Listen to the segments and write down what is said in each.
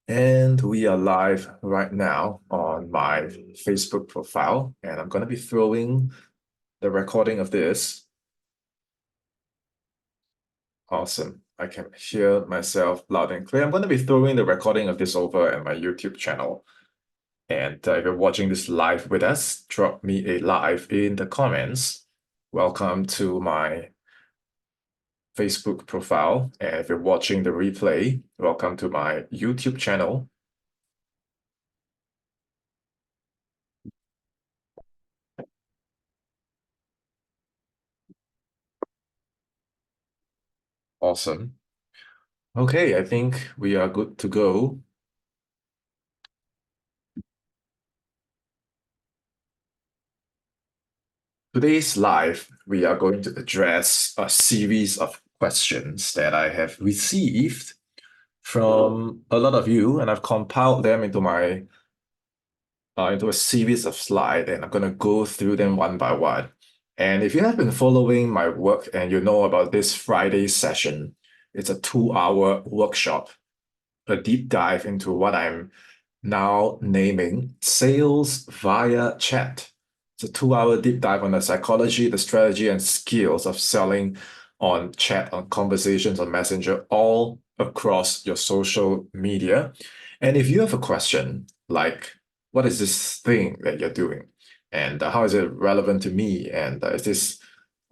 And we are live right now on my Facebook profile, and I'm going to be throwing the recording of this. Awesome. I can hear myself loud and clear. I'm going to be throwing the recording of this over at my YouTube channel. And if you're watching this live with us, drop me a live in the comments. Welcome to my Facebook profile. And if you're watching the replay, welcome to my YouTube channel. Awesome. Okay, I think we are good to go. Today's live, we are going to address a series of questions that I have received from a lot of you, and I've compiled them into into a series of slides, and I'm going to go through them one by one. And if you have been following my work and you know about this Friday session, it's a 2-hour workshop, a deep dive into what I'm now naming sales via chat. It's a 2-hour deep dive on the psychology, the strategy, and skills of selling on chat, on conversations, on Messenger, all across your social media. And if you have a question like, what is this thing that you're doing? And how is it relevant to me? And is this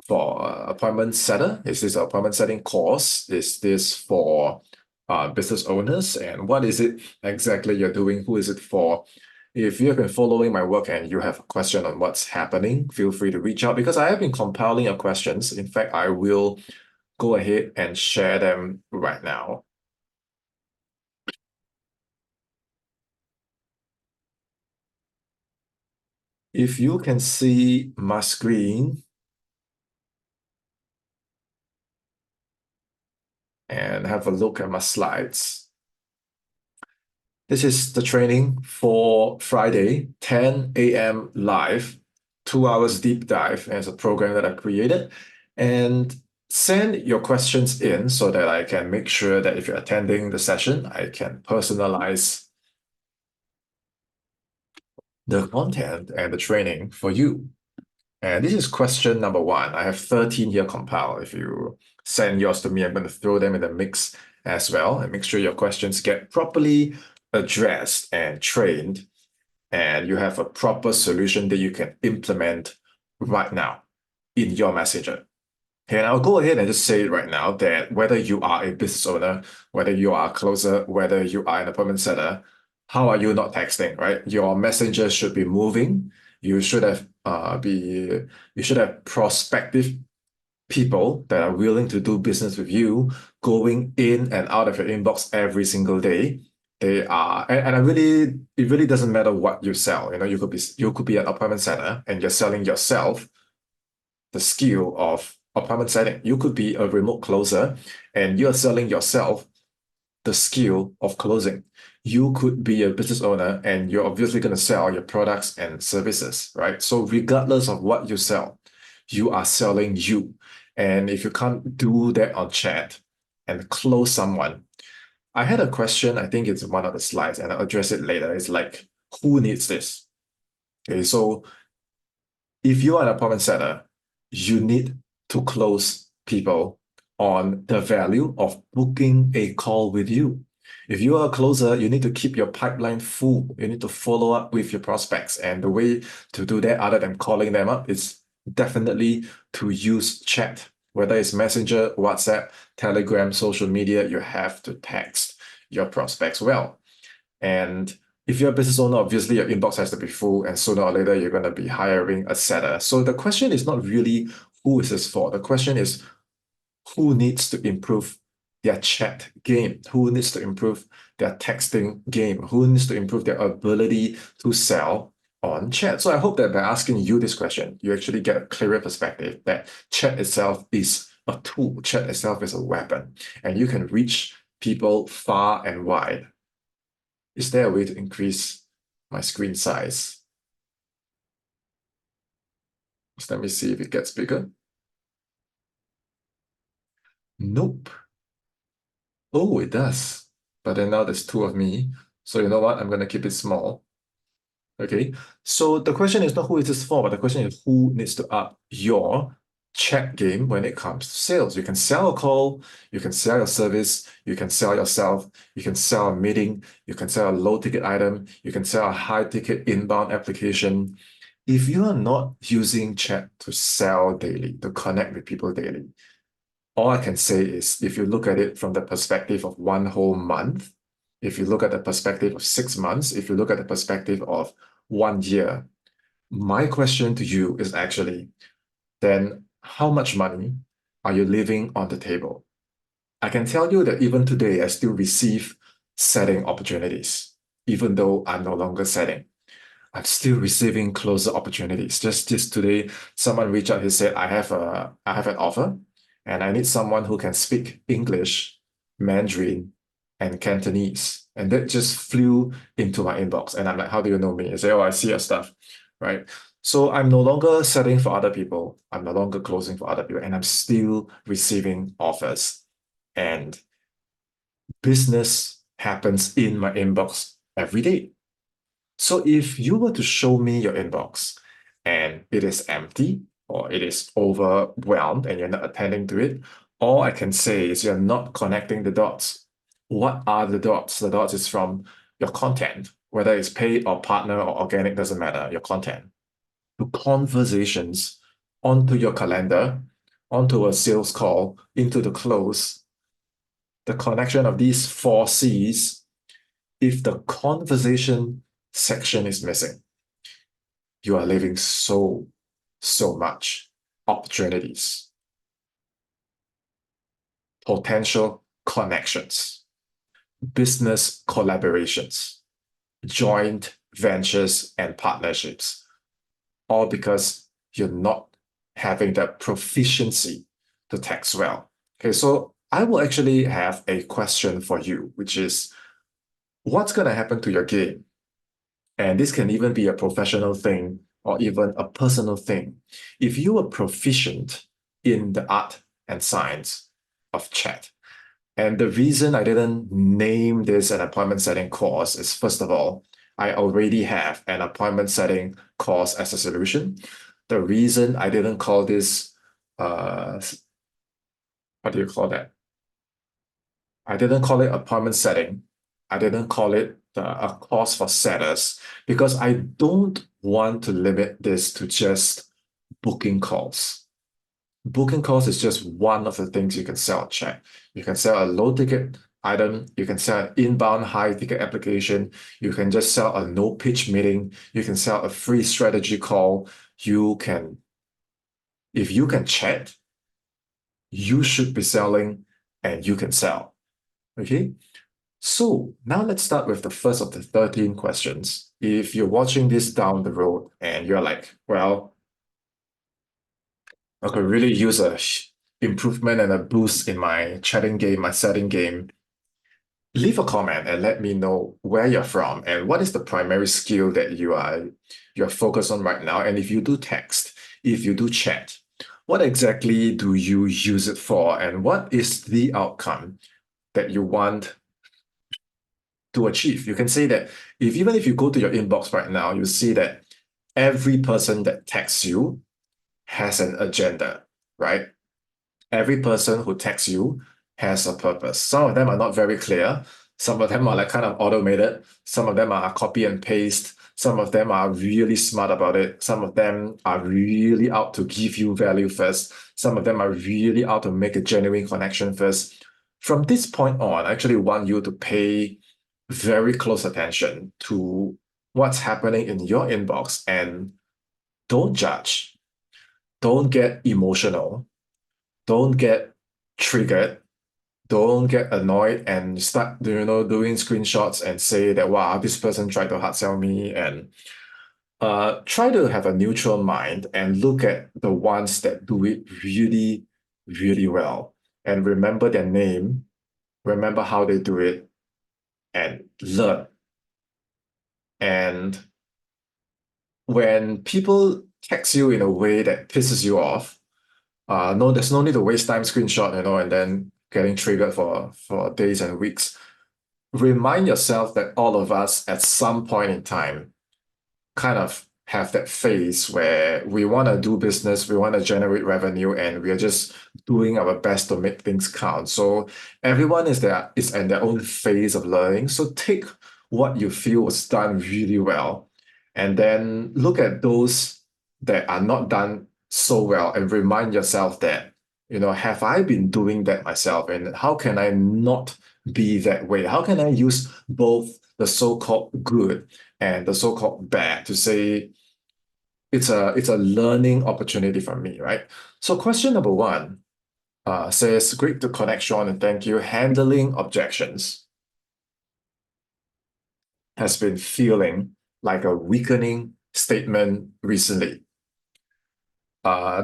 for appointment setter? Is this an appointment setting course? Is this for business owners? And what is it exactly you're doing? Who is it for? If you have been following my work and you have a question on what's happening, feel free to reach out because I have been compiling your questions. In fact, I will go ahead and share them right now. If you can see my screen and have a look at my slides. This is the training for Friday, 10 a.m. live, 2 hours deep dive as a program that I created. And send your questions in so that I can make sure that if you're attending the session, I can personalize the content and the training for you. And this is question number 1. I have 13 here compiled. If you send yours to me, I'm going to throw them in the mix as well and make sure your questions get properly addressed and trained, and you have a proper solution that you can implement right now in your messenger. And I'll go ahead and just say it right now that whether you are a business owner, whether you are a closer, whether you are an appointment setter, how are you not texting, right? Your messenger should be moving. You should have you should have prospective people that are willing to do business with you going in and out of your inbox every single day. They are, and it really doesn't matter what you sell. You know, you could be an appointment setter and you're selling yourself the skill of appointment setting. You could be a remote closer and you're selling yourself the skill of closing. You could be a business owner and you're obviously going to sell your products and services, right? So regardless of what you sell, you are selling you. And if you can't do that on chat and close someone, I had a question, I think it's one of the slides, and I'll address it later. It's like, who needs this? Okay, so if you are an appointment setter, you need to close people on the value of booking a call with you. If you are a closer, you need to keep your pipeline full. You need to follow up with your prospects. And the way to do that, other than calling them up, is definitely to use chat. Whether it's Messenger, WhatsApp, Telegram, social media, you have to text your prospects well. And if you're a business owner, obviously your inbox has to be full, and sooner or later you're going to be hiring a setter. So the question is not really who is this for. The question is who needs to improve their chat game, who needs to improve their texting game, who needs to improve their ability to sell on chat. So I hope that by asking you this question, you actually get a clearer perspective that chat itself is a tool, chat itself is a weapon, and you can reach people far and wide. Is there a way to increase my screen size? So let me see if it gets bigger. Nope. Oh, it does. but then now there's two of me. So you know what? I'm going to keep it small. Okay. So the question is not who is this for, but the question is who needs to up your chat game when it comes to sales. You can sell a call, you can sell your service, you can sell yourself, you can sell a meeting, you can sell a low ticket item, you can sell a high ticket inbound application. If you are not using chat to sell daily, to connect with people daily, all I can say is if you look at it from the perspective of one whole month, if you look at the perspective of 6 months, if you look at the perspective of 1 year, my question to you is actually, then how much money are you leaving on the table? I can tell you that even today, I still receive setting opportunities, even though I'm no longer setting. I'm still receiving closer opportunities. Just today, someone reached out. He said, I have an offer, and I need someone who can speak English, Mandarin, and Cantonese." And that just flew into my inbox. And I'm like, "How do you know me?" I say, "Oh, I see your stuff," right? So I'm no longer selling for other people. I'm no longer closing for other people, and I'm still receiving offers. And business happens in my inbox every day. So if you were to show me your inbox and it is empty or it is overwhelmed and you're not attending to it, all I can say is you're not connecting the dots. What are the dots? The dots is from your content, whether it's paid or partner or organic, doesn't matter, your content. To conversations, onto your calendar, onto a sales call, into the close, the connection of these four C's. If the conversation section is missing, you are leaving so much opportunities, potential connections, business collaborations, joint ventures and partnerships, all because you're not having the proficiency to text well. Okay, so I will actually have a question for you, which is what's going to happen to your game? And this can even be a professional thing or even a personal thing. If you are proficient in the art and science of chat, and the reason I didn't name this an appointment setting course is, first of all, I already have an appointment setting course as a solution. The reason I didn't call this, what do you call that? I didn't call it appointment setting. I didn't call it a course for setters because I don't want to limit this to just booking calls. Booking calls is just one of the things you can sell on chat. You can sell a low ticket item. You can sell an inbound high ticket application. You can just sell a no pitch meeting. You can sell a free strategy call. You can, if you can chat, you should be selling and you can sell. Okay. So now let's start with the first of the 13 questions. If you're watching this down the road and you're like, well, I could really use a improvement and a boost in my chatting game, my setting game, leave a comment and let me know where you're from and what is the primary skill that you're focused on right now. And if you do text, if you do chat, what exactly do you use it for? And what is the outcome that you want to achieve? You can say that even if you go to your inbox right now, you see that every person that texts you has an agenda, right? Every person who texts you has a purpose. Some of them are not very clear. Some of them are like kind of automated. Some of them are copy and paste. Some of them are really smart about it. Some of them are really out to give you value first. Some of them are really out to make a genuine connection first. From this point on, I actually want you to pay very close attention to what's happening in your inbox and don't judge. Don't get emotional. Don't get triggered. Don't get annoyed and start, doing screenshots and say that, wow, this person tried to hard sell me. And try to have a neutral mind and look at the ones that do it really, really well. And remember their name, remember how they do it, and learn. And when people text you in a way that pisses you off, no, there's no need to waste time screenshot, and then getting triggered for days and weeks. remind yourself that all of us at some point in time kind of have that phase where we want to do business, we want to generate revenue, and we are just doing our best to make things count. So everyone is in their own phase of learning. So take what you feel was done really well, and then look at those that are not done so well, and remind yourself that, have I been doing that myself? And how can I not be that way? How can I use both the so-called good and the so-called bad to say it's a learning opportunity for me, right? So question number one says, great to connect, Sean, and thank you. Handling objections has been feeling like a weakening statement recently.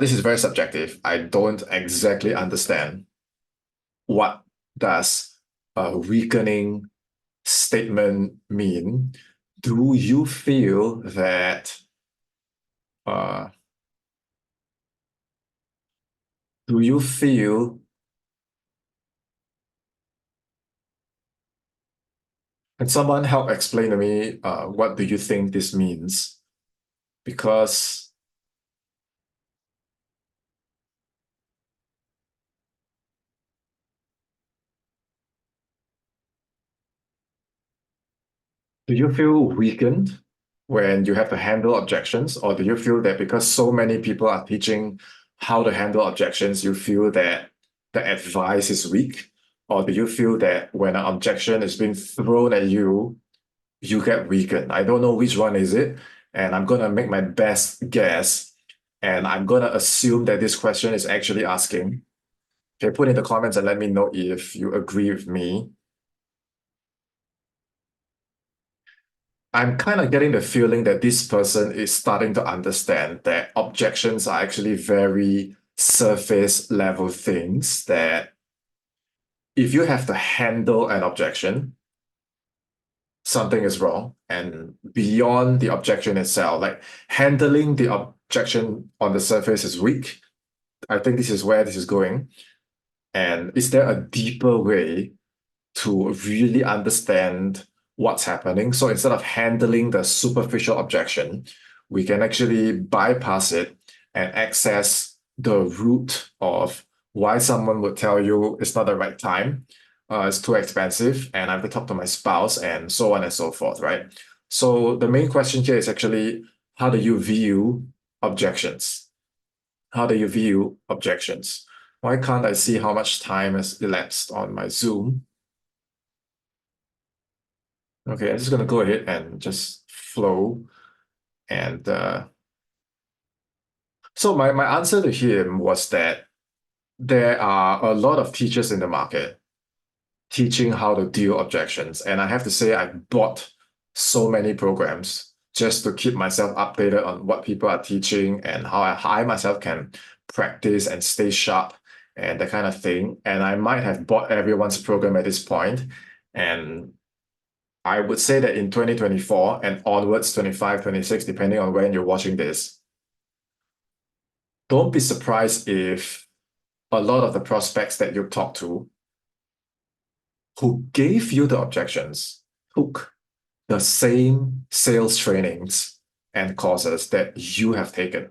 This is very subjective. I don't exactly understand what does a weakening statement mean. Do you feel that uh, do you feel can someone help explain to me what do you think this means? Because do you feel weakened when you have to handle objections, or do you feel that because so many people are teaching how to handle objections, you feel that the advice is weak? Or do you feel that when an objection is being thrown at you, you get weakened? I don't know which one is it, and I'm gonna make my best guess, and I'm gonna assume that this question is actually asking. Okay, put in the comments and let me know if you agree with me. I'm kind of getting the feeling that this person is starting to understand that objections are actually very surface level things, that if you have to handle an objection, something is wrong. And beyond the objection itself, like handling the objection on the surface is weak. I think this is where this is going. And is there a deeper way to really understand what's happening? So instead of handling the superficial objection, we can actually bypass it and access the root of why someone would tell you it's not the right time, it's too expensive, and I have to talk to my spouse, and so on and so forth, right? So the main question here is actually, how do you view objections? How do you view objections? Why can't I see how much time has elapsed on my Zoom? Okay, I'm just gonna go ahead and just flow. And so my answer to him was that there are a lot of teachers in the market teaching how to deal objections. And I have to say, I bought so many programs just to keep myself updated on what people are teaching and how I myself can practice and stay sharp and that kind of thing. And I might have bought everyone's program at this point. And I would say that in 2024 and onwards, 25, 26, depending on when you're watching this, don't be surprised if a lot of the prospects that you talk to who gave you the objections took the same sales trainings and courses that you have taken.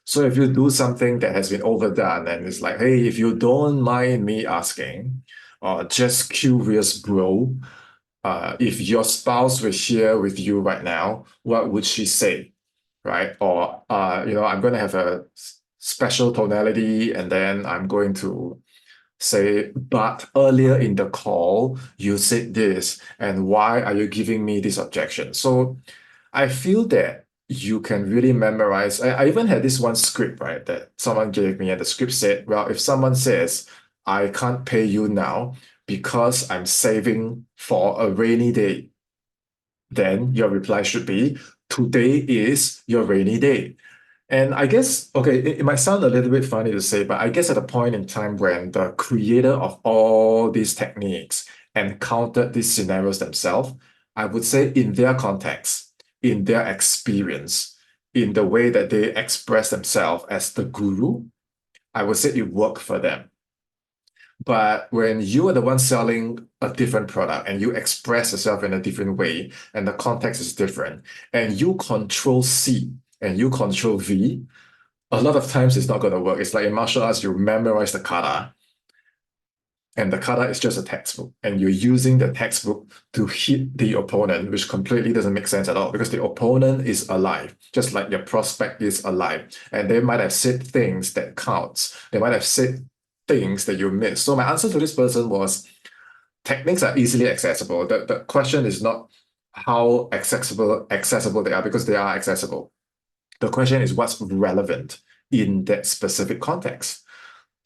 So if you do something that has been overdone and it's like, hey, if you don't mind me asking, or just curious, bro, if your spouse was here with you right now, what would she say, right? Or I'm going to have a special tonality, and then I'm going to say, but earlier in the call, you said this, and why are you giving me this objection? So I feel that you can really memorize. I even had this one script, right, that someone gave me, and the script said, well, if someone says, I can't pay you now because I'm saving for a rainy day, then your reply should be, today is your rainy day. And I guess, okay, it might sound a little bit funny to say, but I guess at a point in time when the creator of all these techniques encountered these scenarios themselves, I would say in their context, in their experience, in the way that they express themselves as the guru, I would say it worked for them. But when you are the one selling a different product and you express yourself in a different way and the context is different and you control C and you control V, a lot of times it's not going to work. It's like in martial arts, you memorize the kata and the kata is just a textbook and you're using the textbook to hit the opponent, which completely doesn't make sense at all because the opponent is alive, just like your prospect is alive. And they might have said things that counts. They might have said things that you miss. So my answer to this person was techniques are easily accessible. The question is not how accessible they are because they are accessible. The question is what's relevant in that specific context.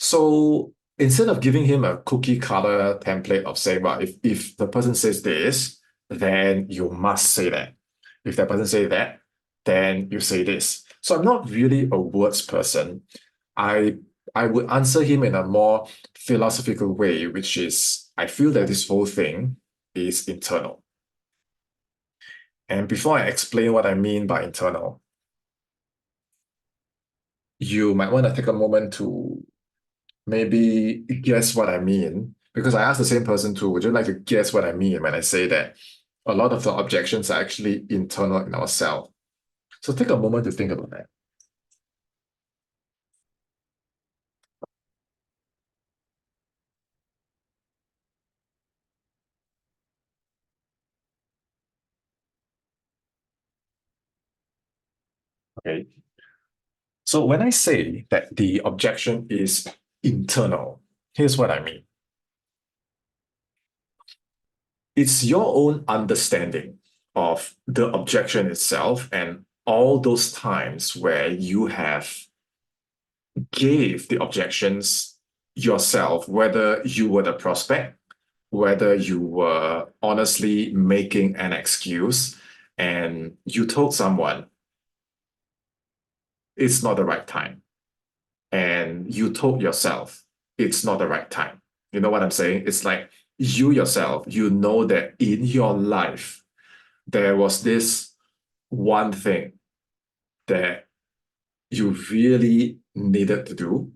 So instead of giving him a cookie cutter template of saying, well, if the person says this, then you must say that. If that person say that, then you say this. So I'm not really a words person. I I would answer him in a more philosophical way, which is I feel that this whole thing is internal. And before I explain what I mean by internal, you might want to take a moment to maybe guess what I mean. Because I asked the same person too, would you like to guess what I mean when I say that a lot of the objections are actually internal in ourselves? So take a moment to think about that. Okay. So when I say that the objection is internal, here's what I mean. It's your own understanding of the objection itself and all those times where you have gave the objections yourself, whether you were the prospect, whether you were honestly making an excuse and you told someone it's not the right time and you told yourself it's not the right time. You know what I'm saying? It's like you yourself, you know that in your life, there was this one thing that you really needed to do,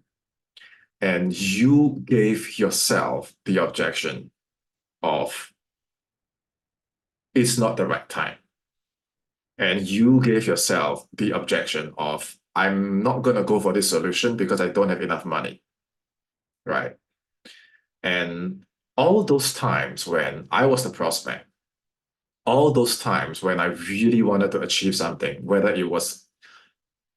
and you gave yourself the objection of it's not the right time. And you gave yourself the objection of I'm not going to go for this solution because I don't have enough money. Right. And all those times when I was the prospect, all those times when I really wanted to achieve something, whether it was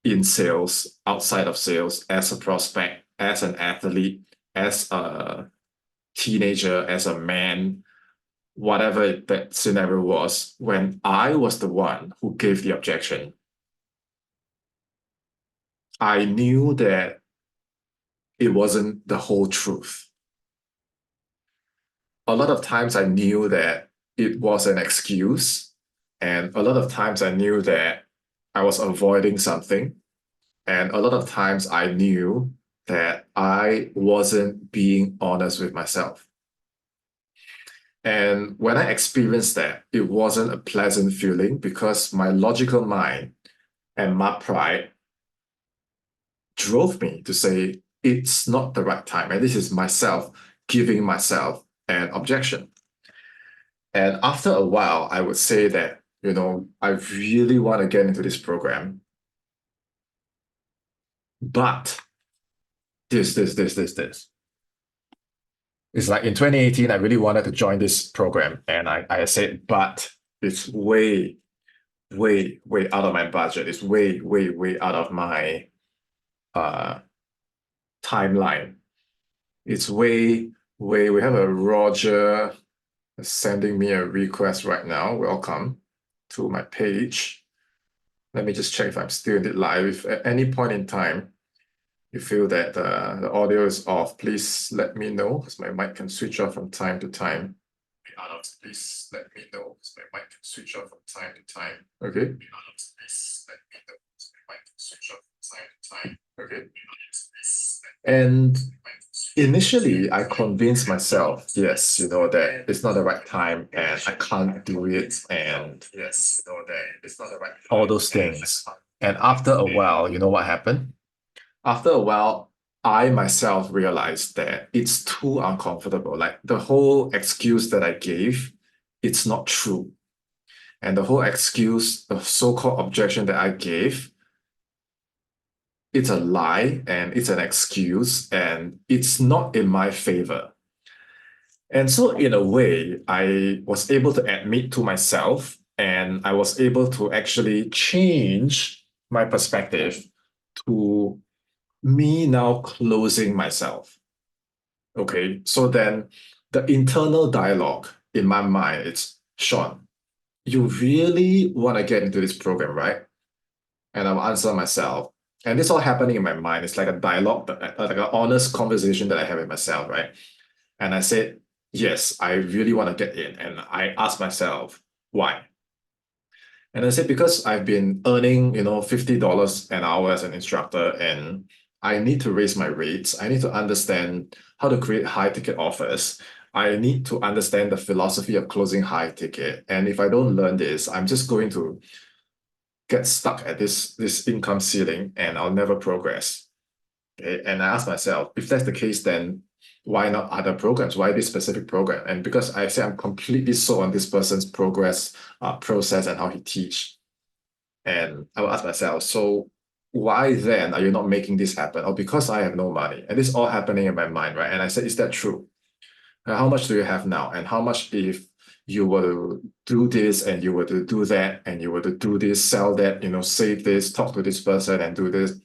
in sales, outside of sales, as a prospect, as an athlete, as a teenager, as a man, whatever that scenario was, when I was the one who gave the objection, I knew that it wasn't the whole truth. A lot of times I knew that it was an excuse, and a lot of times I knew that I was avoiding something, and a lot of times I knew that I wasn't being honest with myself. And when I experienced that, it wasn't a pleasant feeling because my logical mind and my pride drove me to say it's not the right time. And this is myself giving myself an objection. And after a while, I would say that, I really want to get into this program, but this. It's like in 2018, I really wanted to join this program. And I said, but it's way, way, way out of my budget. It's way, way, way out of my timeline. It's way, way, we have a Roger sending me a request right now. Welcome to my page. Let me just check if I'm still in it live. If at any point in time you feel that the audio is off, please let me know because my mic can switch off from time to time. Please let me know because my mic can switch off from time to time. Okay. Please let me know because my mic can switch off from time to time. Okay. And initially, I convinced myself, yes, that it's not the right time and I can't do it, and yes, that it's not the right time, all those things. And after a while, you know what happened? After a while, I myself realized that it's too uncomfortable. Like the whole excuse that I gave, it's not true. And the whole excuse, the so-called objection that I gave, it's a lie and it's an excuse and it's not in my favor. And so, in a way, I was able to admit to myself and I was able to actually change my perspective to me now closing myself. Okay, so then the internal dialogue in my mind, it's Sean, you really want to get into this program, right? And I'll answer myself. And this all happening in my mind. It's like a dialogue, like an honest conversation that I have with myself, right? And I said, yes, I really want to get in. And I asked myself, why? And I said, because I've been earning, $50 an hour as an instructor, and I need to raise my rates. I need to understand how to create high ticket offers. I need to understand the philosophy of closing high ticket. And if I don't learn this, I'm just going to get stuck at this income ceiling and I'll never progress. Okay? And I ask myself, if that's the case, then why not other programs? Why this specific program? And because I say I'm completely sold on this person's progress process and how he teach. And I will ask myself, so why then are you not making this happen? Or because I have no money. And this all happening in my mind, right? And I said, is that true? How much do you have now? And how much if you were to do this and you were to do that and you were to do this, sell that, save this, talk to this person and do this,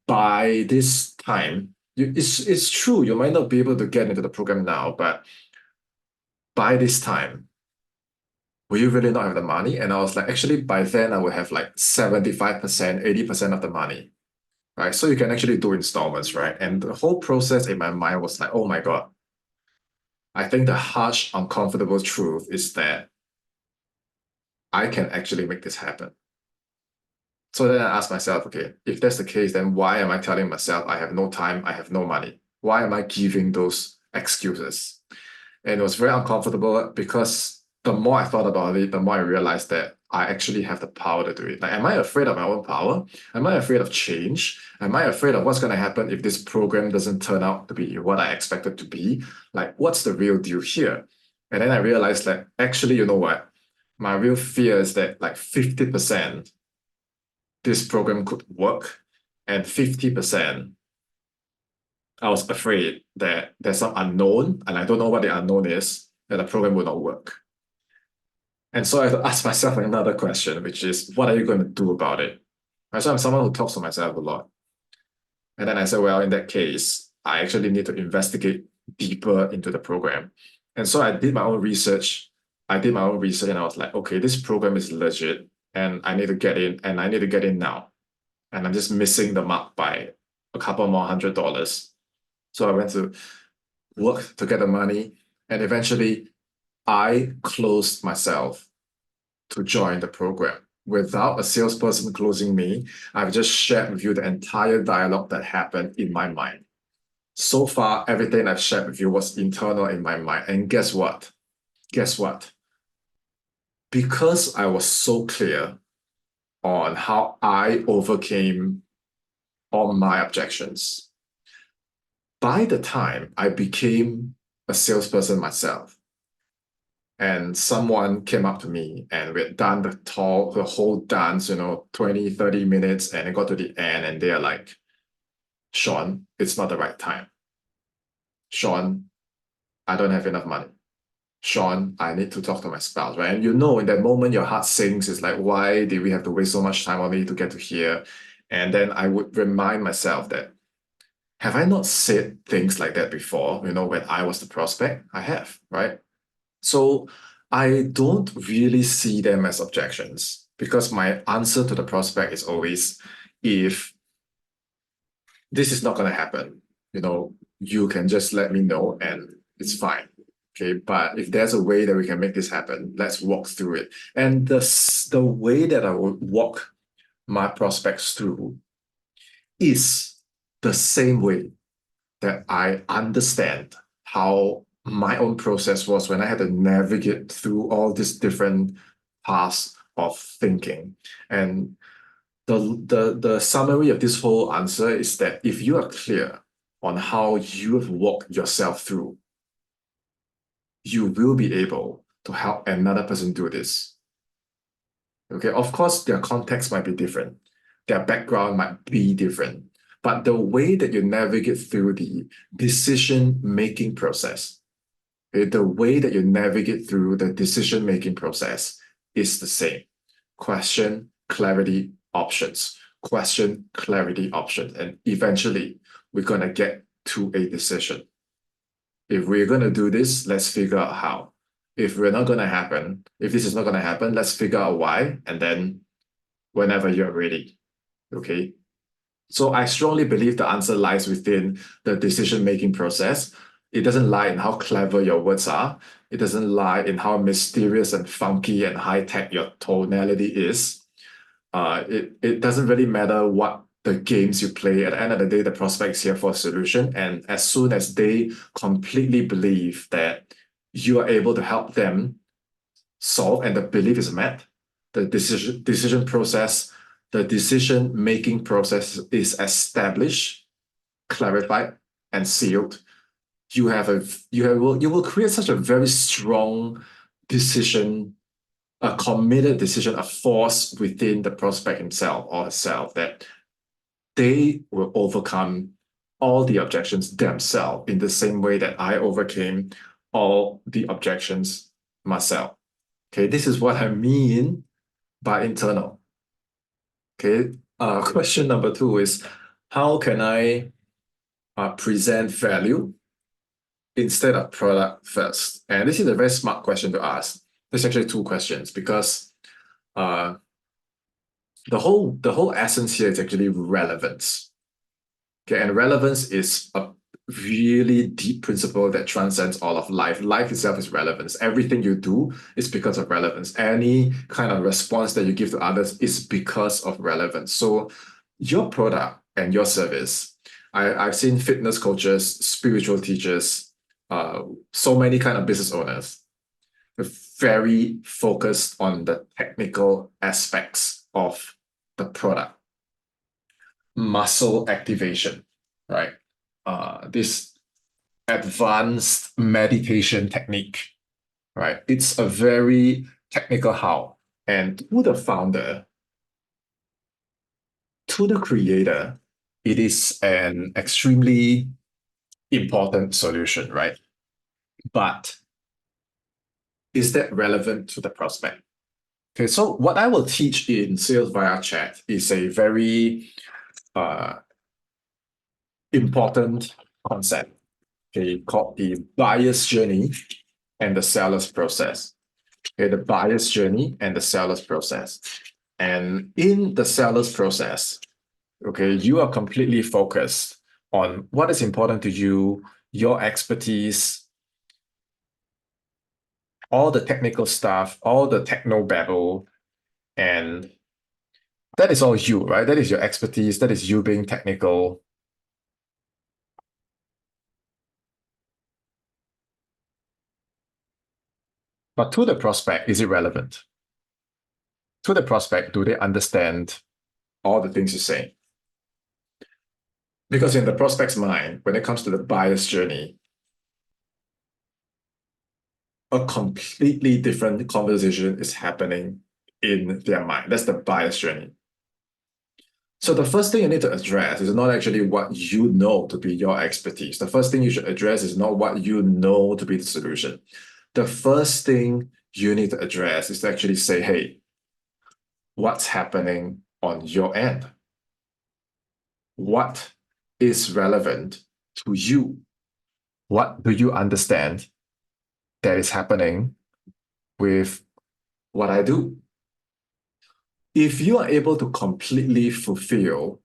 by this time, it's true, you might not be able to get into the program now, but by this time, will you really not have the money? And I was like, actually, by then I will have like 75%, 80% of the money, right? So you can actually do installments, right? And the whole process in my mind was like, oh my God, I think the harsh, uncomfortable truth is that I can actually make this happen. So then I asked myself, okay, if that's the case, then why am I telling myself I have no time, I have no money? Why am I giving those excuses? And it was very uncomfortable because the more I thought about it, the more I realized that I actually have the power to do it. Like, am I afraid of my own power? Am I afraid of change? Am I afraid of what's going to happen if this program doesn't turn out to be what I expected to be? Like, what's the real deal here? And then I realized that actually, you know what? My real fear is that like 50% this program could work, and 50% I was afraid that there's some unknown, and I don't know what the unknown is, that the program will not work. And so I had to ask myself another question, which is, what are you going to do about it? Right, so I'm someone who talks to myself a lot. And then I said, well, in that case, I actually need to investigate deeper into the program. And so I did my own research. And I was like, okay, this program is legit and I need to get in and I need to get in now. And I'm just missing the mark by a couple more $100. So I went to work to get the money and eventually I closed myself to join the program. Without a salesperson closing me, I've just shared with you the entire dialogue that happened in my mind. So far, everything I've shared with you was internal in my mind. And guess what? Guess what? Because I was so clear on how I overcame all my objections, by the time I became a salesperson myself, and someone came up to me and we had done the whole dance, 20, 30 minutes, and it got to the end and they're like, Sean, it's not the right time. Sean, I don't have enough money. Sean, I need to talk to my spouse, right? And in that moment, your heart sinks. It's like, why did we have to waste so much time on me to get to here? And then I would remind myself that, have I not said things like that before, when I was the prospect? I have, right? So I don't really see them as objections because my answer to the prospect is always, if this is not going to happen, you can just let me know and it's fine. Okay, but if there's a way that we can make this happen, let's walk through it. And the way that I would walk my prospects through is the same way that I understand how my own process was when I had to navigate through all these different paths of thinking. And the summary of this whole answer is that if you are clear on how you have walked yourself through, you will be able to help another person do this. Okay, of course, their context might be different, their background might be different, but the way that you navigate through the decision-making process, okay, the way that you navigate through the decision-making process is the same. Question, clarity, options. Question, clarity, options. And eventually, we're going to get to a decision. If we're going to do this, let's figure out how. If we're not going to happen, if this is not going to happen, let's figure out why. And then whenever you're ready, okay? So I strongly believe the answer lies within the decision-making process. It doesn't lie in how clever your words are. It doesn't lie in how mysterious and funky and high-tech your tonality is. It doesn't really matter what the games you play. At the end of the day, the prospect is here for a solution. And as soon as they completely believe that you are able to help them solve and the belief is met, the decision process, the decision-making process is established, clarified, and sealed. You will create such a very strong decision, a committed decision, a force within the prospect himself or herself that they will overcome all the objections themselves in the same way that I overcame all the objections myself. Okay, this is what I mean by internal. Okay, question number 2 is, how can I present value instead of product first? And this is a very smart question to ask. There's actually 2 questions because the whole essence here is actually relevance. Okay, and relevance is a really deep principle that transcends all of life. Life itself is relevance. Everything you do is because of relevance. Any kind of response that you give to others is because of relevance. So your product and your service, I've seen fitness coaches, spiritual teachers, so many kind of business owners very focused on the technical aspects of the product. Muscle activation, right? This advanced meditation technique, right? It's a very technical how. And to the founder, to the creator, it is an extremely important solution, right? But is that relevant to the prospect? Okay, so what I will teach in Sales via Chat is a very important concept, okay, called the buyer's journey and the seller's process. Okay, the buyer's journey and the seller's process. And in the seller's process, okay, you are completely focused on what is important to you, your expertise, all the technical stuff, all the techno babble, and that is all you, right? That is your expertise, that is you being technical. But to the prospect, is it relevant? To the prospect, do they understand all the things you say? Because in the prospect's mind, when it comes to the buyer's journey, a completely different conversation is happening in their mind. That's the buyer's journey. So the first thing you need to address is not actually what you know to be your expertise. The first thing you should address is not what you know to be the solution. The first thing you need to address is to actually say, hey, what's happening on your end? What is relevant to you? What do you understand that is happening with what I do? If you are able to completely fulfill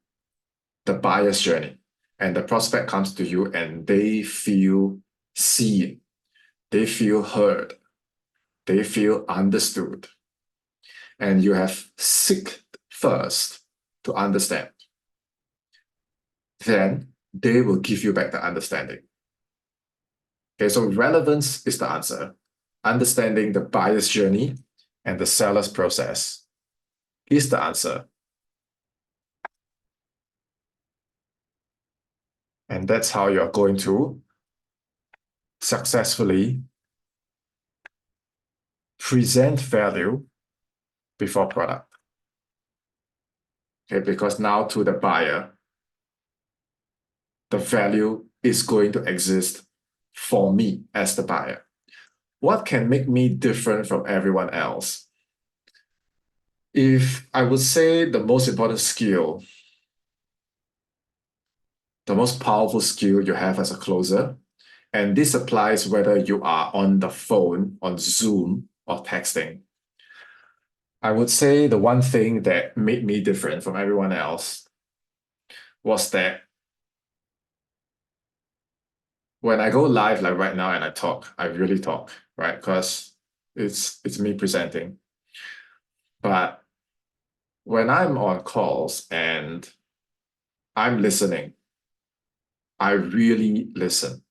the buyer's journey and the prospect comes to you and they feel seen, they feel heard, they feel understood, and you have seeked first to understand, then they will give you back the understanding. Okay, so relevance is the answer. Understanding the buyer's journey and the seller's process is the answer. And that's how you're going to successfully present value before product. Okay, because now to the buyer, the value is going to exist for me as the buyer. What can make me different from everyone else? If I would say the most important skill, the most powerful skill you have as a closer, and this applies whether you are on the phone, on Zoom, or texting. I would say the one thing that made me different from everyone else was that when I go live like right now and I talk, I really talk, right? Because it's me presenting. But when I'm on calls and I'm listening, I really listen.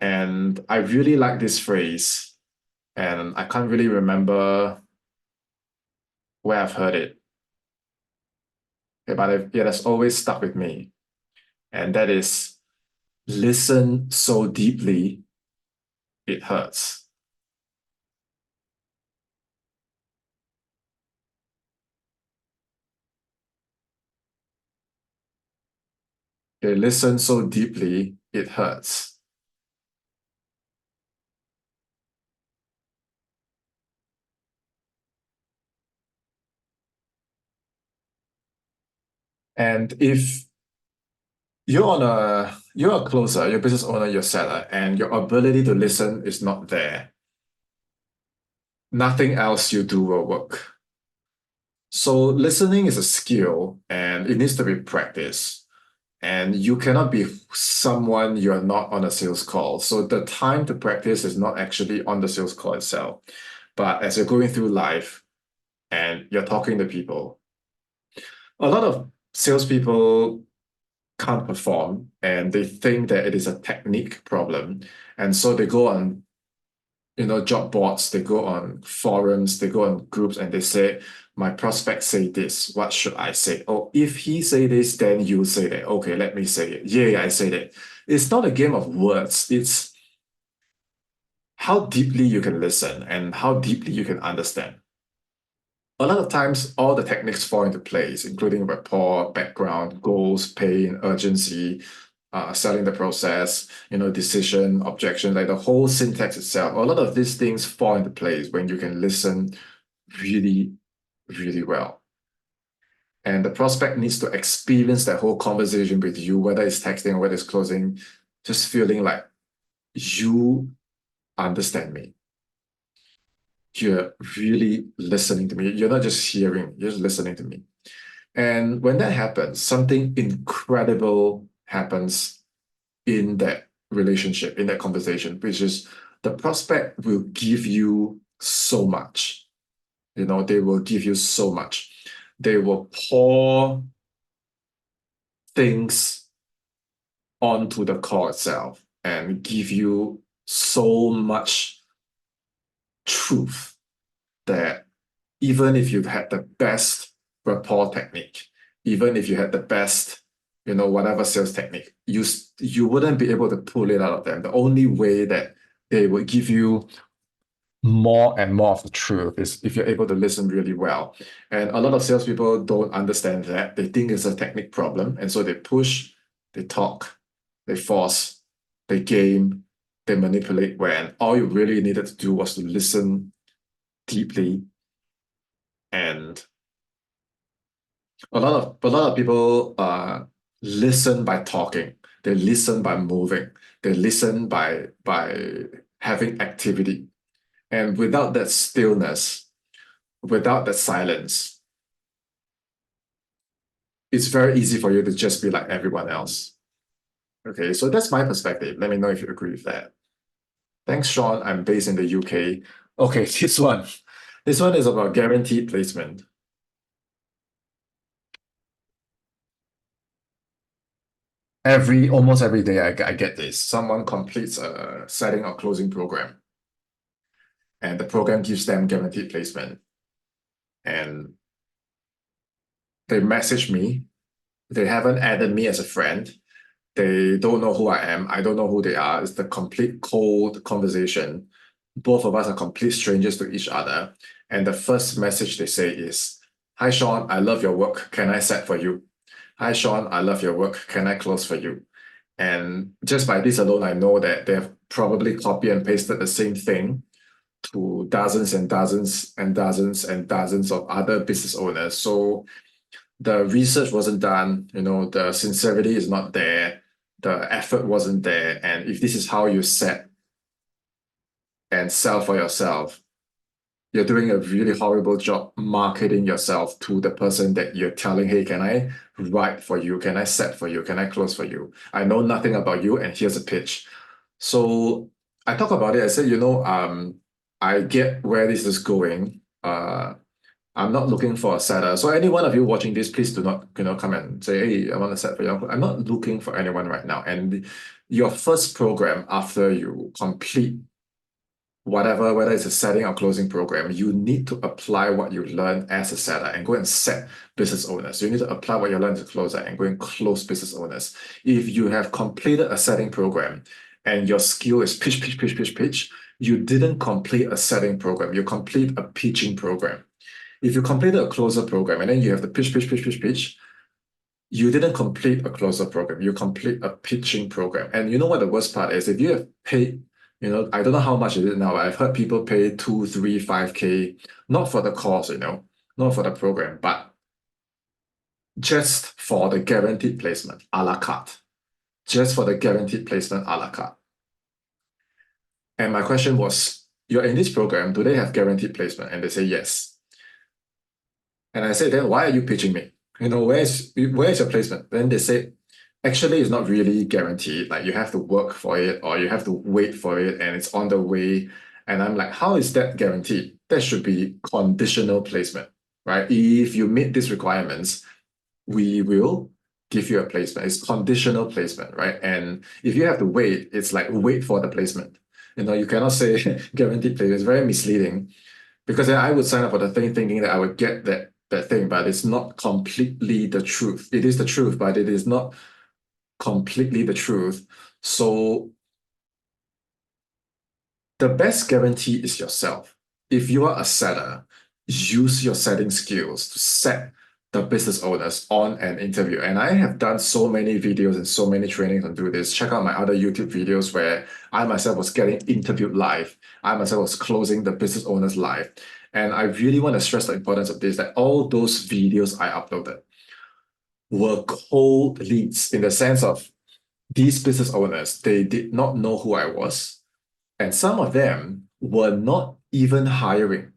And I really like this phrase, and I can't really remember where I've heard it. Okay, but it has always stuck with me. And that is listen so deeply, it hurts. Okay, listen so deeply, it hurts. And if you're a closer, you're a business owner, you're a seller, and your ability to listen is not there, nothing else you do will work. So listening is a skill and it needs to be practiced. And you cannot be someone you're not on a sales call. So the time to practice is not actually on the sales call itself, but as you're going through life and you're talking to people. A lot of salespeople can't perform and they think that it is a technique problem. And so they go on, job boards, they go on forums, they go on groups and they say, my prospects say this, what should I say? Oh, if he say this, then you say that. Okay, let me say it. Yeah, I say that. It's not a game of words. It's how deeply you can listen and how deeply you can understand. A lot of times, all the techniques fall into place, including rapport, background, goals, pain, urgency, selling the process, decision, objection, like the whole syntax itself. A lot of these things fall into place when you can listen really, really well. And the prospect needs to experience that whole conversation with you, whether it's texting or whether it's closing, just feeling like you understand me. You're really listening to me. You're not just hearing, you're just listening to me. And when that happens, something incredible happens in that relationship, in that conversation, which is the prospect will give you so much. They will give you so much. They will pour things onto the call itself and give you so much truth that even if you've had the best rapport technique, even if you had the best, whatever sales technique, you wouldn't be able to pull it out of them. The only way that they would give you more and more of the truth is if you're able to listen really well. And a lot of salespeople don't understand that. They think it's a technique problem. And so they push, they talk, they force, they game, they manipulate, when all you really needed to do was to listen deeply. And a lot of people listen by talking. They listen by moving. They listen by having activity. And without that stillness, without that silence, it's very easy for you to just be like everyone else. Okay, so that's my perspective. Let me know if you agree with that. Thanks, Sean. I'm based in the UK. Okay, this one. This one is about guaranteed placement. Almost every day, I get this. Someone completes a setting or closing program, and the program gives them guaranteed placement. And they message me They haven't added me as a friend. They don't know who I am. I don't know who they are. It's the complete cold conversation. Both of us are complete strangers to each other. And the first message they say is, "Hi, Sean, I love your work. Can I set for you? Hi, Sean, I love your work. Can I close for you?" And just by this alone, I know that they've probably copy and pasted the same thing to dozens and dozens and dozens and dozens of other business owners. So the research wasn't done, the sincerity is not there, the effort wasn't there. And if this is how you set and sell for yourself, you're doing a really horrible job marketing yourself to the person that you're telling, "Hey, can I write for you? Can I set for you? Can I close for you? I know nothing about you, and here's a pitch." So I talk about it. I said, I get where this is going. I'm not looking for a setter. So any one of you watching this, please do not, come and say, "Hey, I want to set for you." I'm not looking for anyone right now. And your first program after you complete whatever, whether it's a setting or closing program, you need to apply what you learn as a setter and go and set business owners. You need to apply what you learn as a closer and go and close business owners. If you have completed a setting program and your skill is pitch, pitch, pitch, pitch, pitch, you didn't complete a setting program. You complete a pitching program. If you completed a closer program and then you have the pitch, pitch, pitch, pitch, pitch, you didn't complete a closer program. You complete a pitching program. And you know what the worst part is? If you have paid, I don't know how much it is now. I've heard people pay 2, 3, 5K, not for the course, not for the program, but just for the guaranteed placement, a la carte. Just for the guaranteed placement, a la carte. And my question was, you're in this program, do they have guaranteed placement? And they say yes. And I said, then why are you pitching me? Where's your placement? Then they say, actually, it's not really guaranteed. Like, you have to work for it or you have to wait for it and it's on the way. And I'm like, how is that guaranteed? That should be conditional placement, right? If you meet these requirements, we will give you a placement. It's conditional placement, right? And if you have to wait, it's like wait for the placement. You cannot say guaranteed placement. It's very misleading because then I would sign up for the thing thinking that I would get that thing, but it's not completely the truth. It is the truth, but it is not completely the truth. So the best guarantee is yourself. If you are a setter, use your setting skills to set the business owners on an interview. And I have done so many videos and so many trainings on do this. Check out my other YouTube videos where I myself was getting interviewed live. I myself was closing the business owners live. And I really want to stress the importance of this, that all those videos I uploaded were cold leads in the sense of these business owners, they did not know who I was. And some of them were not even hiring.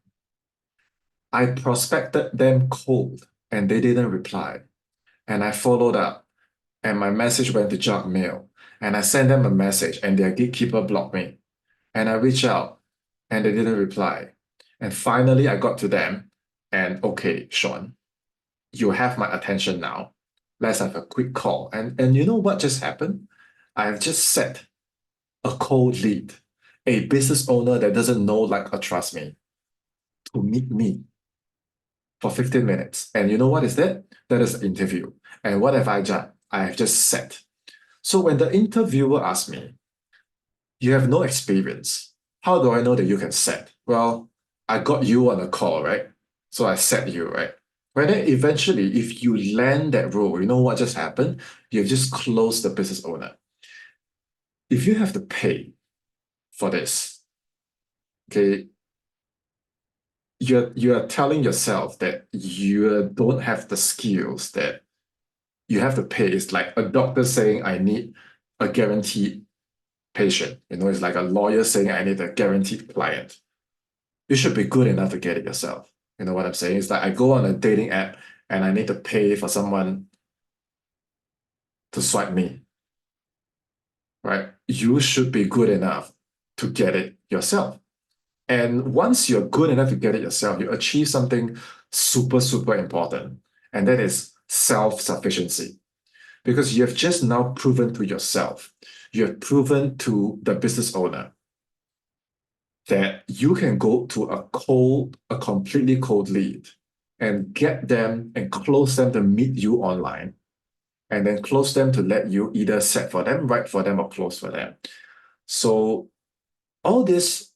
I prospected them cold and they didn't reply. And I followed up and my message went to junk mail. And I sent them a message and their gatekeeper blocked me. And I reached out and they didn't reply. And finally, I got to them and, "Okay, Sean, you have my attention now. Let's have a quick call." And you know what just happened? I have just set a cold lead, a business owner that doesn't know, like, or trust me, to meet me for 15 minutes. And you know what is that? That is an interview. And what have I done? I have just set. So when the interviewer asks me, "You have no experience. How do I know that you can set?" Well, I got you on a call, right? So I set you, right? But then eventually, if you land that role, you know what just happened? You've just closed the business owner. If you have to pay for this, okay, you're telling yourself that you don't have the skills, that you have to pay. It's like a doctor saying, "I need a guaranteed patient." It's like a lawyer saying, "I need a guaranteed client." You should be good enough to get it yourself. You know what I'm saying? It's like I go on a dating app and I need to pay for someone to swipe me, right? You should be good enough to get it yourself. And once you're good enough to get it yourself, you achieve something super, super important. And that is self-sufficiency. Because you have just now proven to yourself, you have proven to the business owner that you can go to a completely cold lead and get them and close them to meet you online and then close them to let you either set for them, write for them, or close for them. So all this,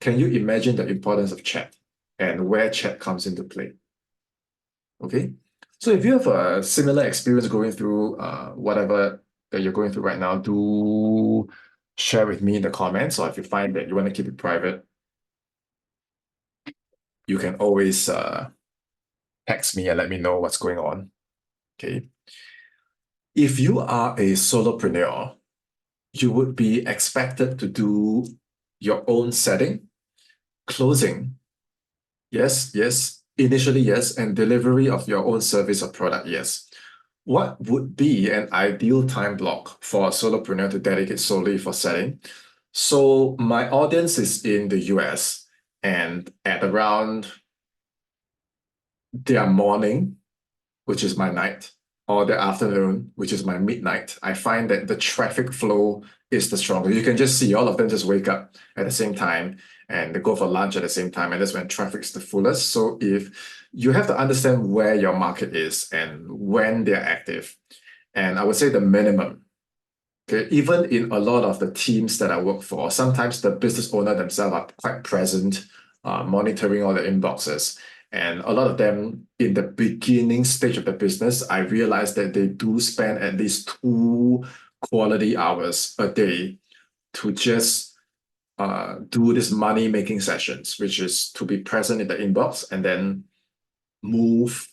can you imagine the importance of chat and where chat comes into play? Okay. So if you have a similar experience going through whatever that you're going through right now, do share with me in the comments. Or if you find that you want to keep it private, you can always text me and let me know what's going on. Okay. If you are a solopreneur, you would be expected to do your own setting, closing, yes, yes, initially, yes, and delivery of your own service or product, yes. What would be an ideal time block for a solopreneur to dedicate solely for setting? So my audience is in the US, and at around their morning, which is my night, or the afternoon, which is my midnight, I find that the traffic flow is the strongest. You can just see all of them just wake up at the same time and they go for lunch at the same time, and that's when traffic is the fullest. So if you have to understand where your market is and when they're active, and I would say the minimum. Okay, even in a lot of the teams that I work for, sometimes the business owner themselves are quite present, monitoring all the inboxes. And a lot of them in the beginning stage of the business, I realized that they do spend at least 2 quality hours a day to just do this money making sessions, which is to be present in the inbox and then move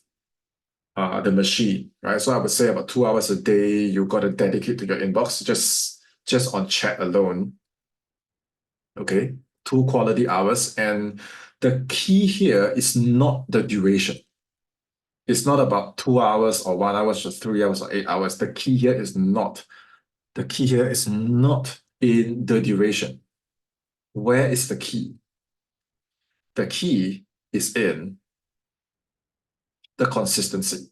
the machine, right? So I would say about 2 hours a day you got to dedicate to your inbox just on chat alone. Okay, 2 quality hours, and the key here is not the duration. It's not about 2 hours or 1 hour or 3 hours or 8 hours. The key here is not. The key here is not in the duration. Where is the key? The key is in the consistency.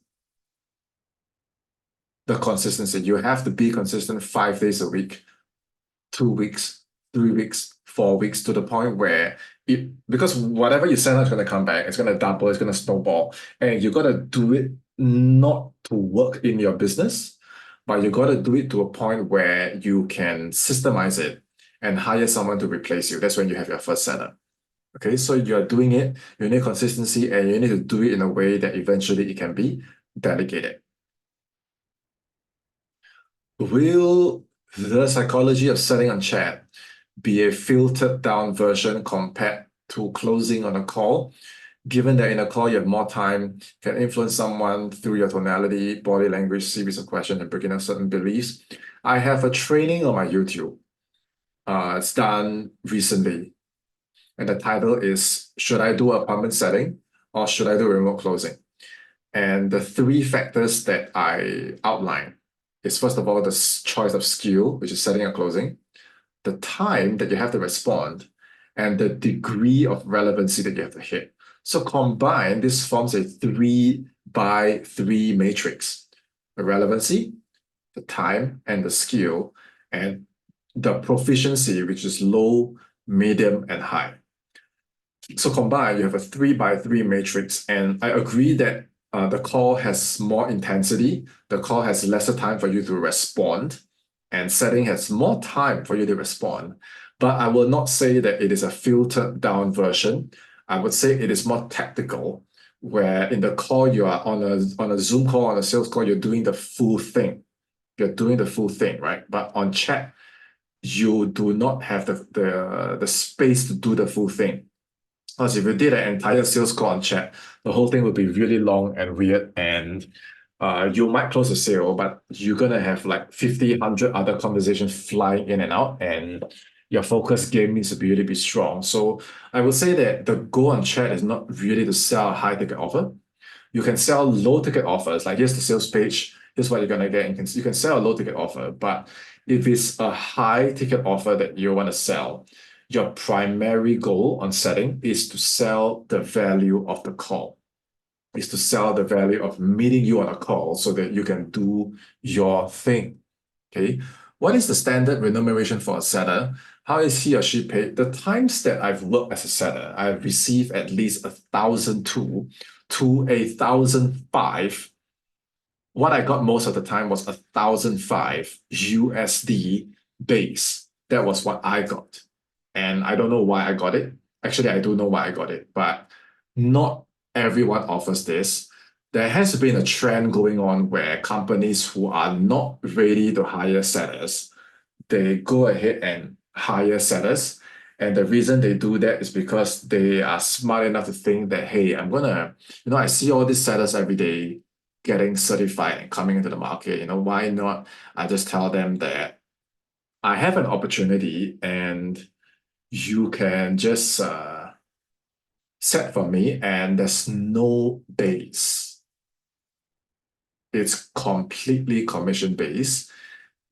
The consistency. You have to be consistent 5 days a week, 2 weeks, 3 weeks, 4 weeks, to the point where because whatever you send out is going to come back, it's going to double, it's going to snowball. And you got to do it not to work in your business, but you got to do it to a point where you can systemize it and hire someone to replace you. That's when you have your first seller. Okay, so you're doing it, you need consistency, and you need to do it in a way that eventually it can be delegated. Will the psychology of selling on chat be a filtered down version compared to closing on a call? Given that in a call you have more time, can influence someone through your tonality, body language, series of questions, and breaking down certain beliefs. I have a training on my YouTube. It's done recently, and the title is "Should I do a permanent setting or should I do remote closing?" And the 3 factors that I outline is, first of all, the choice of skill, which is setting and closing, the time that you have to respond, and the degree of relevancy that you have to hit. So combined, this forms a 3x3 matrix: the relevancy, the time, and the skill, and the proficiency, which is low, medium, and high. So combined, you have a 3x3 matrix, and I agree that the call has more intensity, the call has lesser time for you to respond, and setting has more time for you to respond. But I will not say that it is a filtered down version. I would say it is more tactical, where in the call you are on a Zoom call, on a sales call, you're doing the full thing. You're doing the full thing, right? But on chat, you do not have the space to do the full thing. Because if you did an entire sales call on chat, the whole thing would be really long and weird, and you might close a sale, but you're gonna have like 50, 100 other conversations flying in and out, and your focus game needs to really be strong. So I would say that the goal on chat is not really to sell a high ticket offer. You can sell low ticket offers, like here's the sales page, here's what you're gonna get. You can sell a low ticket offer, but if it's a high ticket offer that you want to sell, your primary goal on setting is to sell the value of the call, is to sell the value of meeting you on a call so that you can do your thing. Okay. What is the standard remuneration for a seller? How is he or she paid? The times that I've worked as a seller, I've received at least 1,002 to 1,005 What I got most of the time was 1,005 USD base. That was what I got. And I don't know why I got it. Actually, I do know why I got it, but not everyone offers this. There has been a trend going on where companies who are not ready to hire sellers, they go ahead and hire sellers. And the reason they do that is because they are smart enough to think that, hey, I see all these sellers every day getting certified and coming into the market. Why not? I just tell them that I have an opportunity and you can just set for me, and there's no base. It's completely commission based.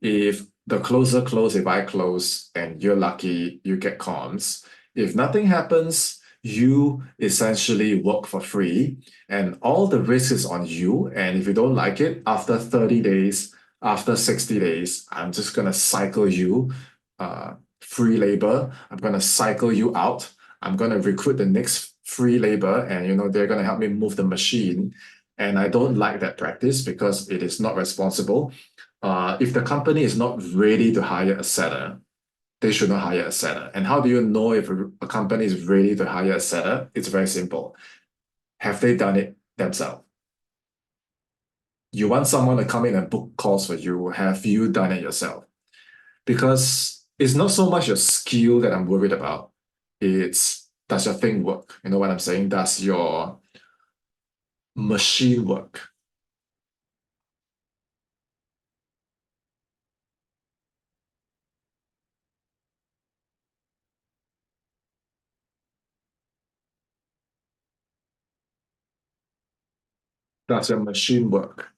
If the closer close, if I close and you're lucky, you get comms. If nothing happens, you essentially work for free and all the risk is on you. And if you don't like it, after 30 days, after 60 days, I'm just going to cycle you free labor. I'm going to cycle you out. I'm going to recruit the next free labor and they're going to help me move the machine. And I don't like that practice because it is not responsible. If the company is not ready to hire a seller, they should not hire a seller. And how do you know if a company is ready to hire a seller? It's very simple. Have they done it themselves? You want someone to come in and book calls for you. Have you done it yourself? Because it's not so much your skill that I'm worried about. It's, does your thing work? You know what I'm saying? Does your machine work? Does your machine work?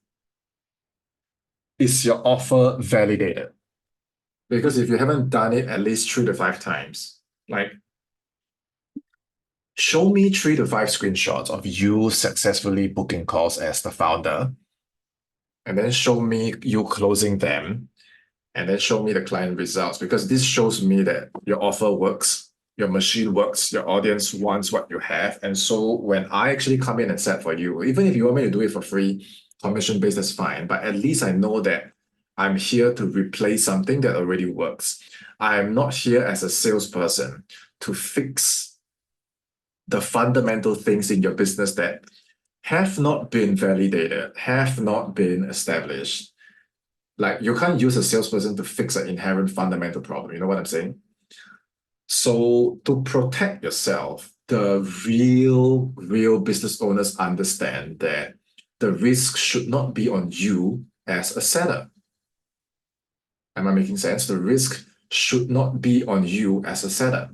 Is your offer validated? Because if you haven't done it at least 3 to 5 times, like show me 3 to 5 screenshots of you successfully booking calls as the founder, and then show me you closing them, and then show me the client results. Because this shows me that your offer works, your machine works, your audience wants what you have. And so when I actually come in and set for you, even if you want me to do it for free, commission based, that's fine. But at least I know that I'm here to replace something that already works. I'm not here as a salesperson to fix the fundamental things in your business that have not been validated, have not been established. Like you can't use a salesperson to fix an inherent fundamental problem. You know what I'm saying? So to protect yourself, the real business owners understand that the risk should not be on you as a seller. Am I making sense? The risk should not be on you as a seller.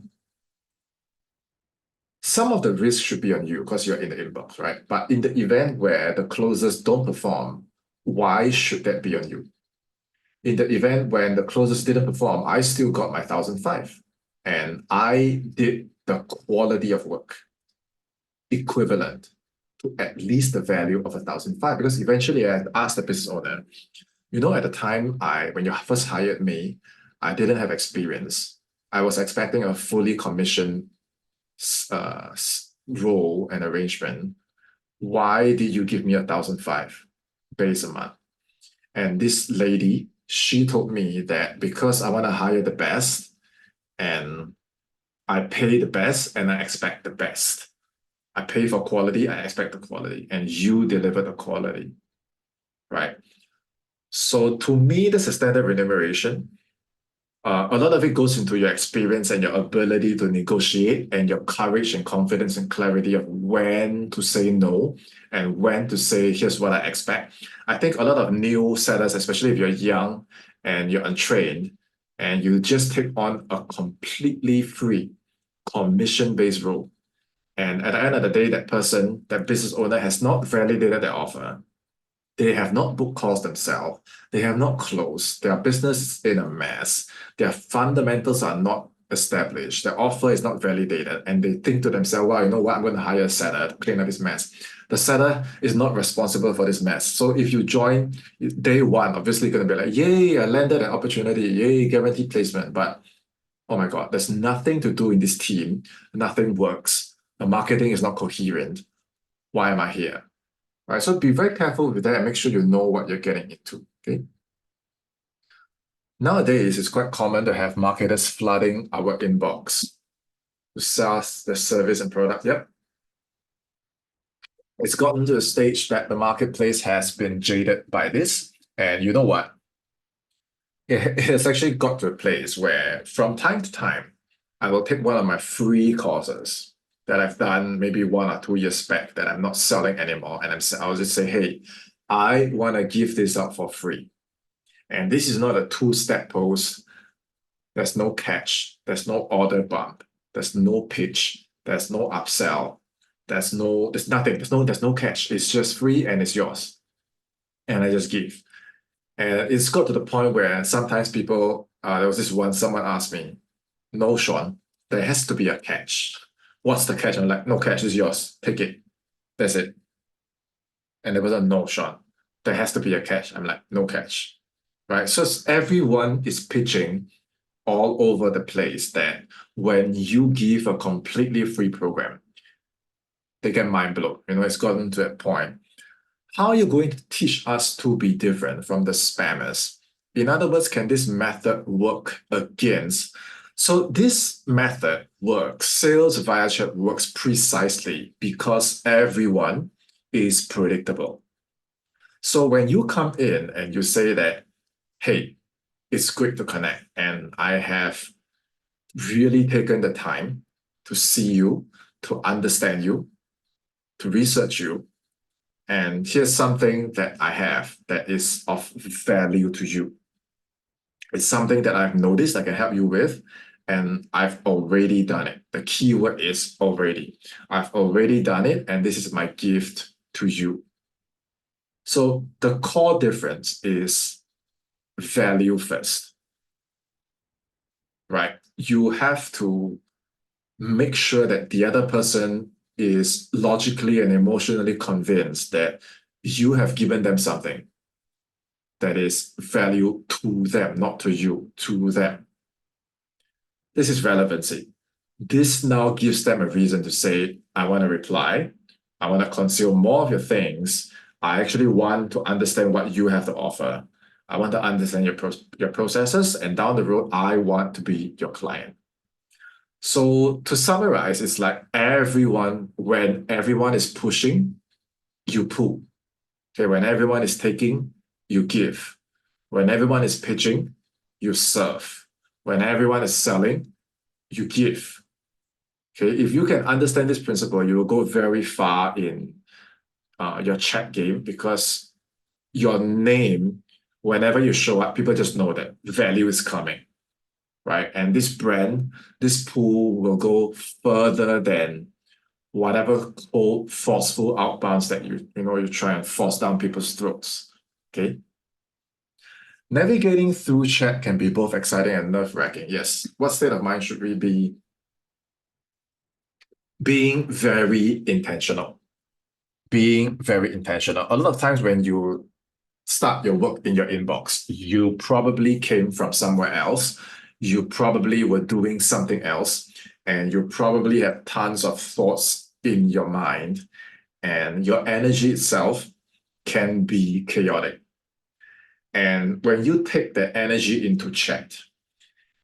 Some of the risk should be on you because you're in the inbox, right? But in the event where the closers don't perform, why should that be on you? In the event when the closers didn't perform, I still got my 1,005. And I did the quality of work equivalent to at least the value of 1,005. Because eventually I asked the business owner, at the time when you first hired me, I didn't have experience. I was expecting a fully commissioned uh, role and arrangement. Why did you give me 1,005 base a month? And this lady, she told me that because I want to hire the best and I pay the best and I expect the best. I pay for quality, I expect the quality, and you deliver the quality, right? So to me, that's a standard remuneration. A lot of it goes into your experience and your ability to negotiate and your courage and confidence and clarity of when to say no and when to say, here's what I expect. I think a lot of new sellers, especially if you're young and you're untrained, and you just take on a completely free commission-based role. And at the end of the day, that person, that business owner has not validated their offer. They have not booked calls themselves. They have not closed. Their business is in a mess. Their fundamentals are not established. Their offer is not validated. And they think to themselves, well, you know what? I'm going to hire a seller to clean up this mess. The seller is not responsible for this mess. So if you join day one, obviously you're going to be like, yay, I landed an opportunity. Yay, guaranteed placement. But oh my God, there's nothing to do in this team. Nothing works. The marketing is not coherent. Why am I here? Right? So be very careful with that and make sure you know what you're getting into. Okay. Nowadays, it's quite common to have marketers flooding our inbox to sell the service and product. Yep. It's gotten to a stage that the marketplace has been jaded by this. And you know what? It has actually got to a place where from time to time, I will take one of my free courses that I've done maybe 1 or 2 years back that I'm not selling anymore. And I'll just say, hey, I want to give this out for free. And this is not a two-step post. There's no catch. There's no order bump. There's no pitch. There's no upsell. There's nothing. There's no catch. It's just free and it's yours. And I just give. And it's got to the point where sometimes people, there was this one, someone asked me, no, Sean, there has to be a catch. What's the catch? I'm like, no catch, is yours. Take it. That's it. And there was a no, Sean, there has to be a catch. I'm like, no catch. Right? So everyone is pitching all over the place that when you give a completely free program, they get mind blown. It's gotten to that point. How are you going to teach us to be different from the spammers? In other words, can this method work against? So this method works, sales via chat works precisely because everyone is predictable. So when you come in and you say that, hey, it's great to connect, and I have really taken the time to see you, to understand you, to research you, and here's something that I have that is of value to you. It's something that I've noticed I can help you with, and I've already done it. The key word is already. I've already done it, and this is my gift to you. So the core difference is value first, right? You have to make sure that the other person is logically and emotionally convinced that you have given them something that is value to them, not to you, to them. This is relevancy. This now gives them a reason to say, I want to reply. I want to consume more of your things. I actually want to understand what you have to offer. I want to understand your processes. And down the road, I want to be your client. So to summarize, it's like when everyone is pushing, you pull. Okay, when everyone is taking, you give. When everyone is pitching, you serve. When everyone is selling, you give. Okay, if you can understand this principle, you will go very far in your chat game because your name, whenever you show up, people just know that value is coming, right? And this brand, this pool will go further than whatever old forceful outbounds that you try and force down people's throats. Okay. Navigating through chat can be both exciting and nerve-wracking. Yes. What state of mind should we be? Being very intentional. Being very intentional. A lot of times when you start your work in your inbox, you probably came from somewhere else. You probably were doing something else, and you probably have tons of thoughts in your mind, and your energy itself can be chaotic. And when you take the energy into chat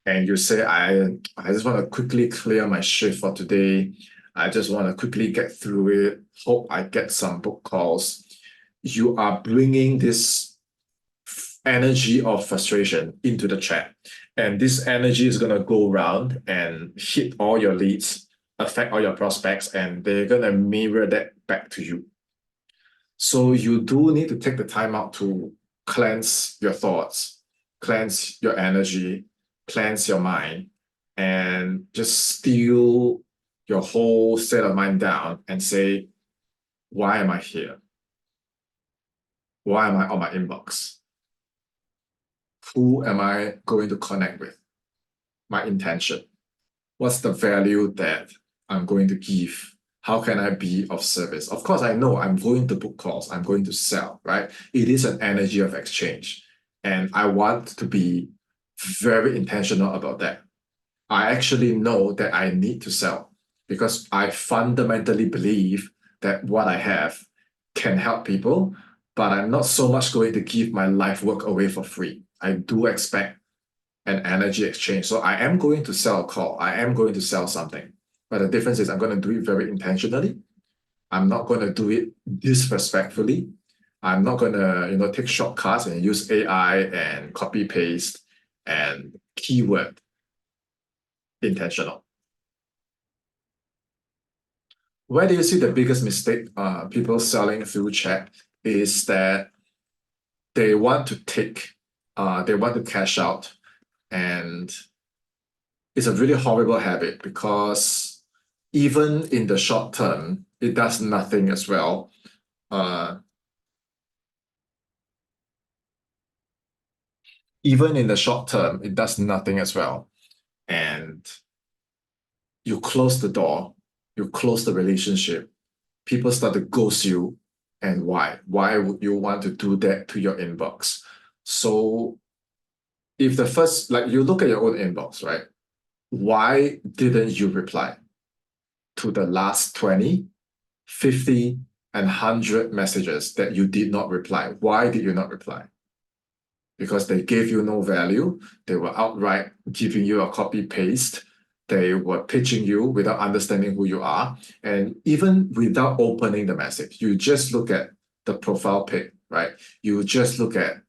and you say, I just want to quickly clear my shift for today. I just want to quickly get through it. Hope I get some book calls. You are bringing this energy of frustration into the chat. And this energy is going to go around and hit all your leads, affect all your prospects, and they're going to mirror that back to you. So you do need to take the time out to cleanse your thoughts, cleanse your energy, cleanse your mind, and just steal your whole state of mind down and say, why am I here? Why am I on my inbox? Who am I going to connect with? My intention. What's the value that I'm going to give? How can I be of service? Of course, I know I'm going to book calls. I'm going to sell, right? It is an energy of exchange. And I want to be very intentional about that. I actually know that I need to sell because I fundamentally believe that what I have can help people, but I'm not so much going to give my life work away for free. I do expect an energy exchange. So I am going to sell a call. I am going to sell something. But the difference is I'm going to do it very intentionally. I'm not going to do it disrespectfully. I'm not going to, take shortcuts and use AI and copy paste and keyword intentional. Where do you see the biggest mistake people selling through chat is that they want to they want to cash out, and it's a really horrible habit because even in the short term, it does nothing as well. Even in the short term, it does nothing as well. And you close the door, you close the relationship, people start to ghost you. And why? Why would you want to do that to your inbox? So if the first, like you look at your own inbox, right? Why didn't you reply to the last 20, 50, and 100 messages that you did not reply? Why did you not reply? Because they gave you no value. They were outright giving you a copy paste. They were pitching you without understanding who you are. And even without opening the message, you just look at the profile pic, right? You just look at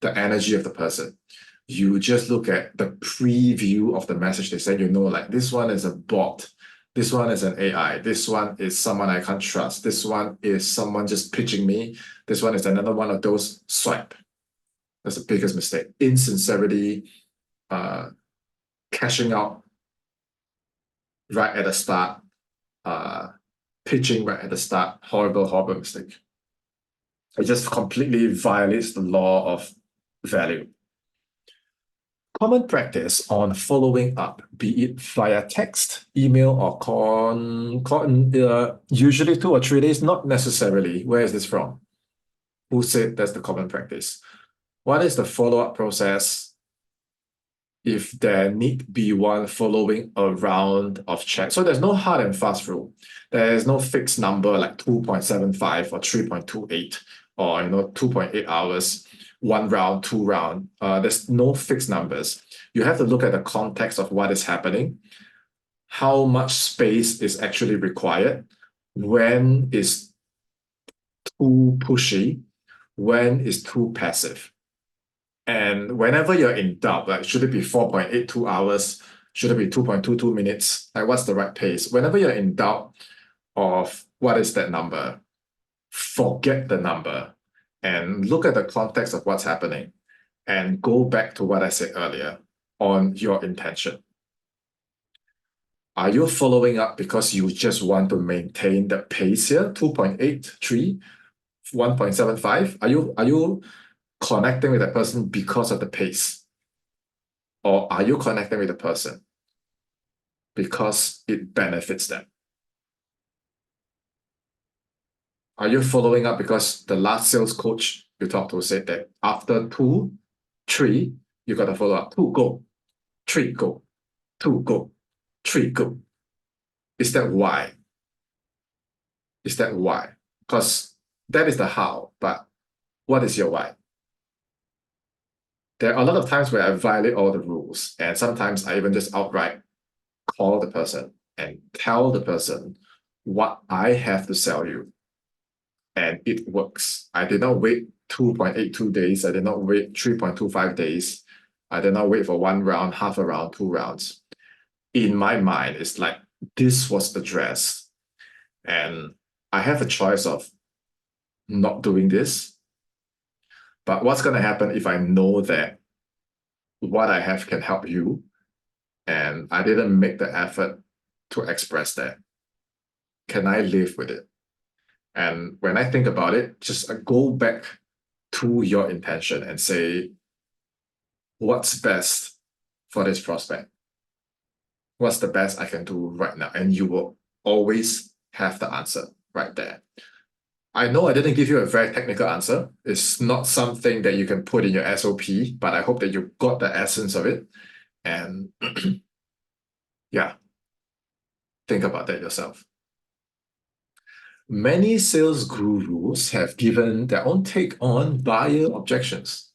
the energy of the person. You just look at the preview of the message they send, like this one is a bot. This one is an AI. This one is someone I can't trust. This one is someone just pitching me. This one is another one of those swipe. That's the biggest mistake. Insincerity, cashing out right at the start, pitching right at the start. Horrible, horrible mistake. It just completely violates the law of value. Common practice on following up, be it via text, email, or usually 2 or 3 days, not necessarily. Where is this from? Who said that's the common practice? What is the follow-up process if there need be one following a round of chat? So there's no hard and fast rule. There is no fixed number like 2.75 or 3.28 or 2.8 hours, 1 round, 2 round. There's no fixed numbers. You have to look at the context of what is happening, how much space is actually required, when is too pushy, when is too passive. And whenever you're in doubt, like should it be 4.82 hours? Should it be 2.22 minutes? Like what's the right pace? Whenever you're in doubt of what is that number, forget the number and look at the context of what's happening and go back to what I said earlier on your intention. Are you following up because you just want to maintain the pace here, 2.83, 1.75? Are you connecting with that person because of the pace? Or are you connecting with the person because it benefits them? Are you following up because the last sales coach you talked to said that after 2, 3, you got to follow up. 2, go. 3, go. 2, go. 3, go. Is that why? Is that why? Because that is the how, but what is your why? There are a lot of times where I violate all the rules, and sometimes I even just outright call the person and tell the person what I have to sell you. And it works. I did not wait 2.82 days. I did not wait 3.25 days. I did not wait for 1 round, half a round, 2 rounds. In my mind, it's like this was addressed. And I have a choice of not doing this. But what's going to happen if I know that what I have can help you and I didn't make the effort to express that? Can I live with it? And when I think about it, just go back to your intention and say, what's best for this prospect? What's the best I can do right now? And you will always have the answer right there. I know I didn't give you a very technical answer. It's not something that you can put in your SOP, but I hope that you got the essence of it. And yeah, think about that yourself. Many sales gurus have given their own take on buyer objections,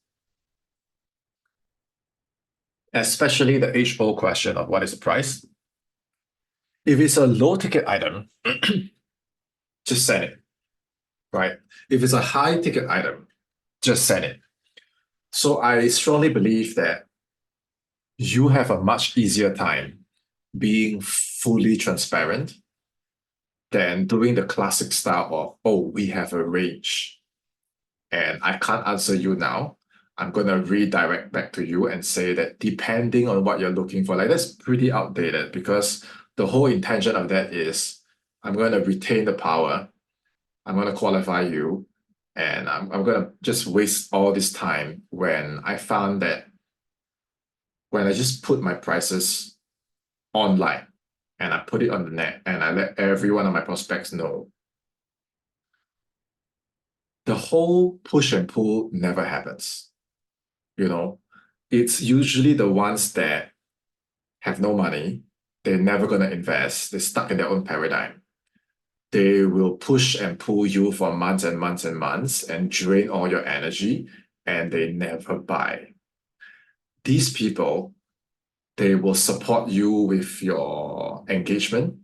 especially the age-old question of what is the price. If it's a low-ticket item, just send it, right? If it's a high-ticket item, just send it. So I strongly believe that you have a much easier time being fully transparent than doing the classic style of, oh, we have a range and I can't answer you now. I'm going to redirect back to you and say that depending on what you're looking for, like that's pretty outdated because the whole intention of that is I'm going to retain the power. I'm going to qualify you. And I'm going to just waste all this time when I found that when I just put my prices online and I put it on the net and I let every one of my prospects know, the whole push and pull never happens. You know, it's usually the ones that have no money, they're never going to invest, they're stuck in their own paradigm. They will push and pull you for months and months and months and drain all your energy, and they never buy. These people, they will support you with your engagement,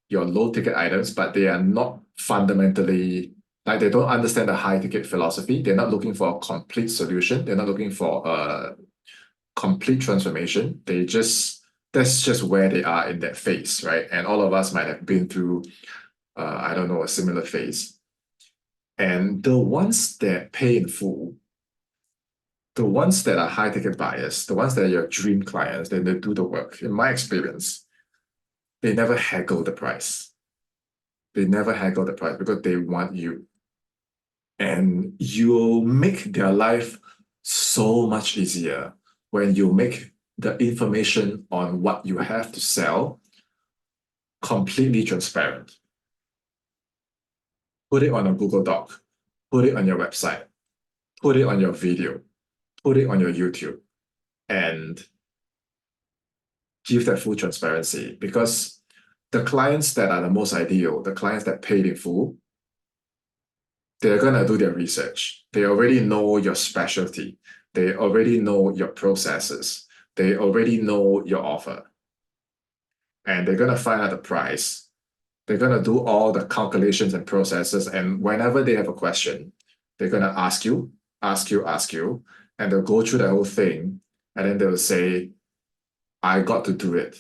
your low ticket items, but they are not fundamentally like they don't understand the high ticket philosophy. They're not looking for a complete solution. They're not looking for a complete transformation. That's just where they are in that phase, right? And all of us might have been through, I don't know, a similar phase. And the ones that pay in full, the ones that are high ticket buyers, the ones that are your dream clients, then they do the work. In my experience, they never haggle the price. They never haggle the price because they want you. And you'll make their life so much easier when you make the information on what you have to sell completely transparent. Put it on a Google Doc, put it on your website, put it on your video, put it on your YouTube, and give that full transparency because the clients that are the most ideal, the clients that paid in full, they're going to do their research. They already know your specialty. They already know your processes. They already know your offer. And they're going to find out the price. They're going to do all the calculations and processes. And whenever they have a question, they're going to ask you, and they'll go through the whole thing. And then they'll say, I got to do it.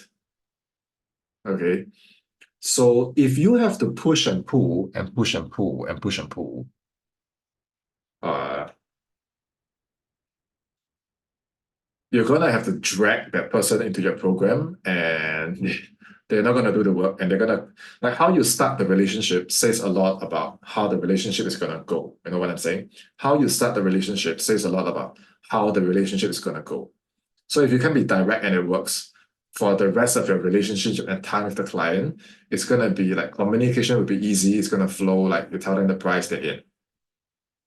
Okay. So if you have to push and pull and push and pull and push and pull, you're gonna have to drag that person into your program and they're not gonna do the work and they're gonna like how you start the relationship says a lot about how the relationship is gonna go. You know what I'm saying? How you start the relationship says a lot about how the relationship is gonna go. So if you can be direct and it works for the rest of your relationship and time with the client, it's gonna be like communication will be easy, it's gonna flow like you tell them the price they're in.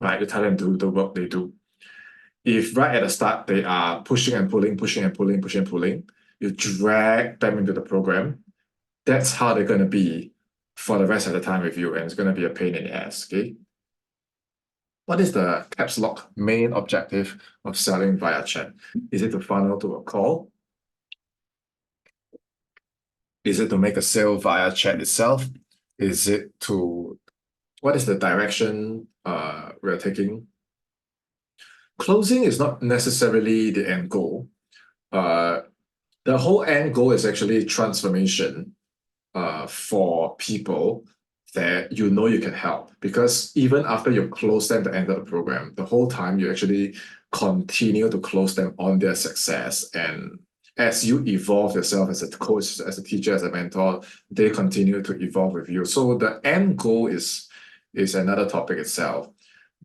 Right? You tell them to do the work they do. If right at the start they are pushing and pulling, you drag them into the program, that's how they're going to be for the rest of the time with you, and it's going to be a pain in the ass, okay? What is the caps lock main objective of selling via chat? Is it to funnel to a call? Is it to make a sale via chat itself? Is it to, what is the direction we're taking? Closing is not necessarily the end goal. The whole end goal is actually transformation for people that you know you can help. Because even after you close them to end of the program, the whole time you actually continue to close them on their success. And as you evolve yourself as a coach, as a teacher, as a mentor, they continue to evolve with you. So the end goal is another topic itself.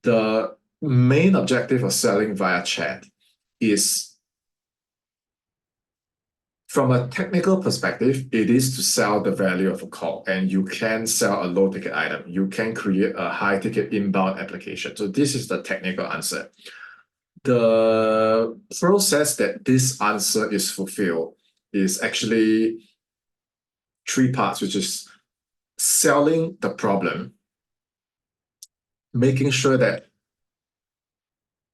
The main objective of selling via chat is, from a technical perspective, it is to sell the value of a call, and you can sell a low ticket item. You can create a high ticket inbound application. So this is the technical answer. The process that this answer is fulfilled is actually three parts, which is selling the problem, making sure that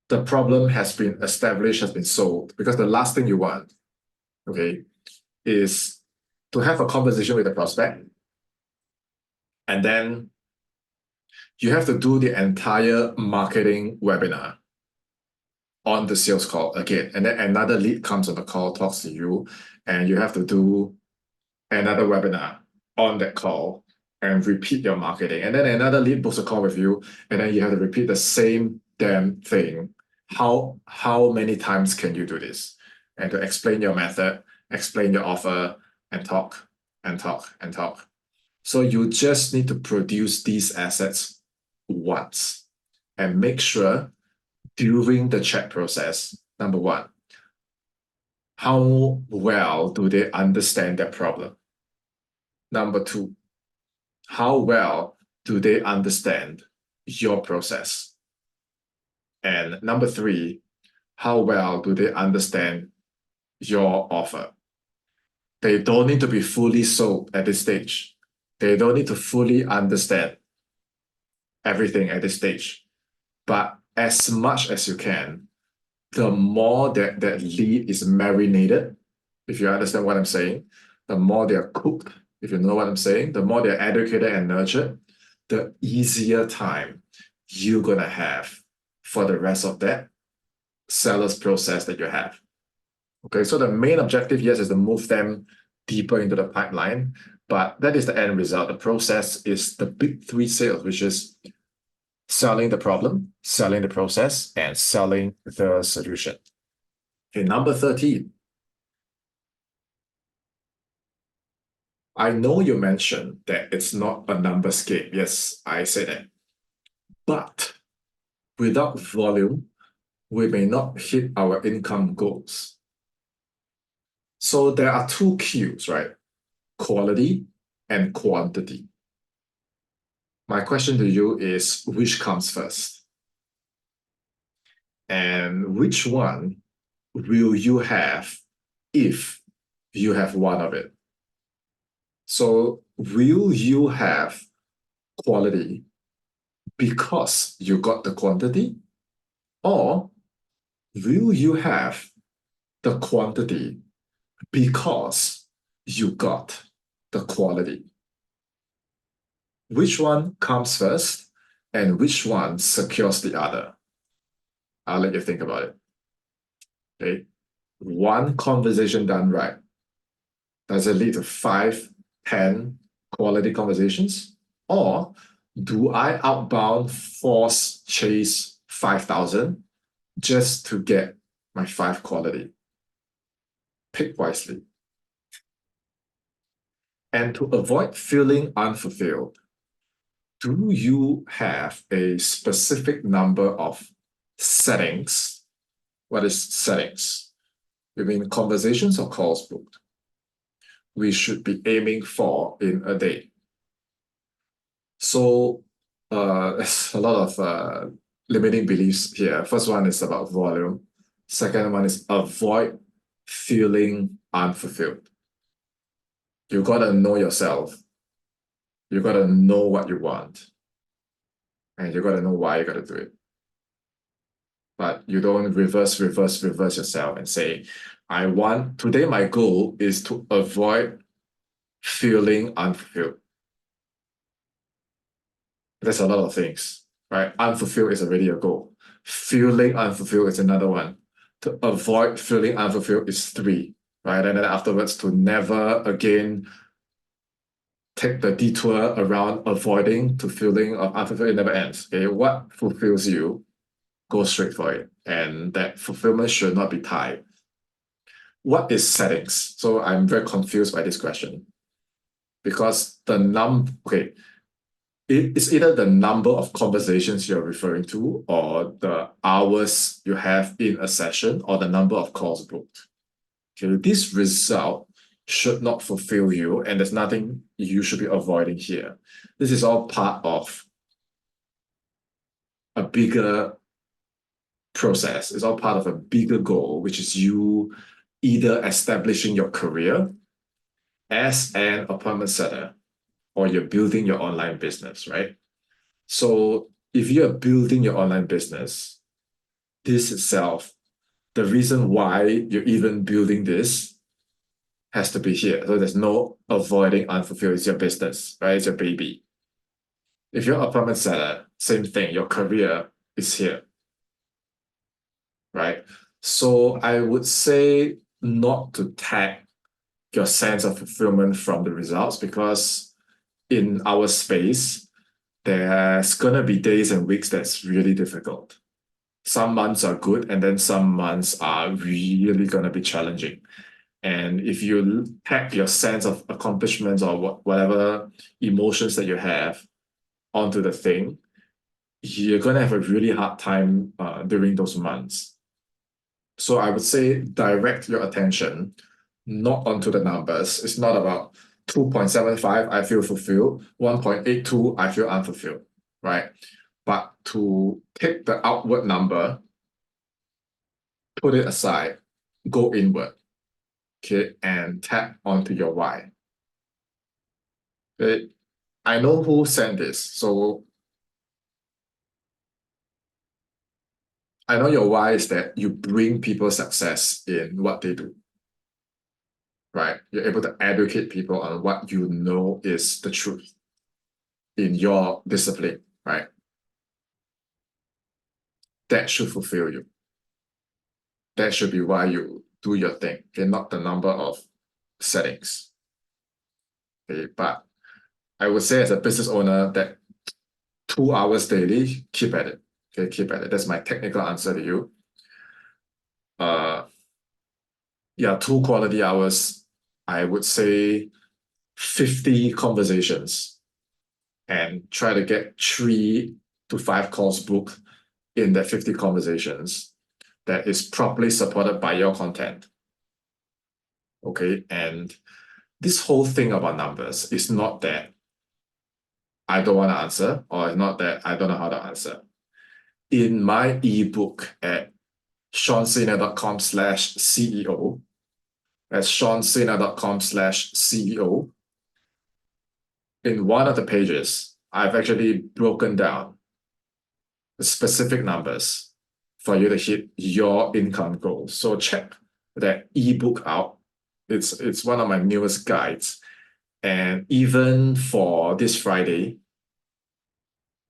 the problem has been established, has been solved. Because the last thing you want, okay, is to have a conversation with a prospect, and then you have to do the entire marketing webinar on the sales call again. And then another lead comes on the call, talks to you, and you have to do another webinar on that call and repeat your marketing. And then another lead books a call with you, and then you have to repeat the same damn thing. How many times can you do this? And to explain your method, explain your offer, and talk and talk and talk. So you just need to produce these assets once and make sure during the chat process, number one, how well do they understand that problem? Number two, how well do they understand your process? And number three, how well do they understand your offer? They don't need to be fully sold at this stage. They don't need to fully understand everything at this stage. But as much as you can, the more that lead is marinated, if you understand what I'm saying, the more they're cooked, if you know what I'm saying, the more they're educated and nurtured, the easier time you're going to have for the rest of that seller's process that you have. Okay, so the main objective, yes, is to move them deeper into the pipeline, but that is the end result. The process is the big three sales, which is selling the problem, selling the process, and selling the solution. Okay, number 13. I know you mentioned that it's not a numbers game. Yes, I said that. But without volume, we may not hit our income goals. So there are two cues, right? Quality and quantity. My question to you is, which comes first? And which one will you have if you have one of it? So will you have quality because you got the quantity? Or will you have the quantity because you got the quality? Which one comes first and which one secures the other? I'll let you think about it. Okay. One conversation done right, does it lead to 5, 10 quality conversations? Or do I outbound force chase 5,000 just to get my 5 quality? Pick wisely. And to avoid feeling unfulfilled, do you have a specific number of settings? What is settings? You mean conversations or calls booked? We should be aiming for in a day. So there's a lot of limiting beliefs here. First one is about volume. Second one is avoid feeling unfulfilled. You gotta know yourself. You gotta know what you want. And you gotta know why you gotta do it. But you don't reverse yourself and say, today my goal is to avoid feeling unfulfilled. There's a lot of things, right? Unfulfilled is already a goal. Feeling unfulfilled is another one. To avoid feeling unfulfilled is 3, right? And then afterwards, to never again take the detour around avoiding to feeling of unfulfilled, it never ends. Okay, what fulfills you, go straight for it. And that fulfillment should not be tied. What is settings? So I'm very confused by this question. Because it's either the number of conversations you're referring to or the hours you have in a session or the number of calls booked. Okay, this result should not fulfill you, and there's nothing you should be avoiding here. This is all part of a bigger process. It's all part of a bigger goal, which is you either establishing your career as an appointment setter or you're building your online business, right? So if you're building your online business, this itself, the reason why you're even building this has to be here. So there's no avoiding unfulfilled. It's your business, right? It's your baby. If you're a permanent seller, same thing. Your career is here, right? So I would say not to tag your sense of fulfillment from the results, because in our space, there's gonna be days and weeks that's really difficult. Some months are good, and then some months are really gonna be challenging. And if you tag your sense of accomplishments or whatever emotions that you have onto the thing, you're gonna have a really hard time during those months. So I would say direct your attention not onto the numbers. It's not about 2.75, I feel fulfilled, 1.82, I feel unfulfilled, right? But to take the outward number, put it aside, go inward, okay, and tap onto your why. Okay? I know who sent this, so I know your why is that you bring people success in what they do, right? You're able to educate people on what you know is the truth in your discipline, right? That should fulfill you. That should be why you do your thing, okay? Not the number of settings. Okay, but I would say as a business owner that 2 hours daily, keep at it. Okay, keep at it. That's my technical answer to you. Yeah, 2 quality hours, I would say 50 conversations and try to get 3 to 5 calls booked in that 50 conversations that is properly supported by your content. Okay, and this whole thing about numbers is not that I don't want to answer, or it's not that I don't know how to answer. In my ebook at seansena.com/CEO, that's seansena.com/CEO, in one of the pages, I've actually broken down the specific numbers for you to hit your income goals. So check that ebook out. It's one of my newest guides. And even for this Friday,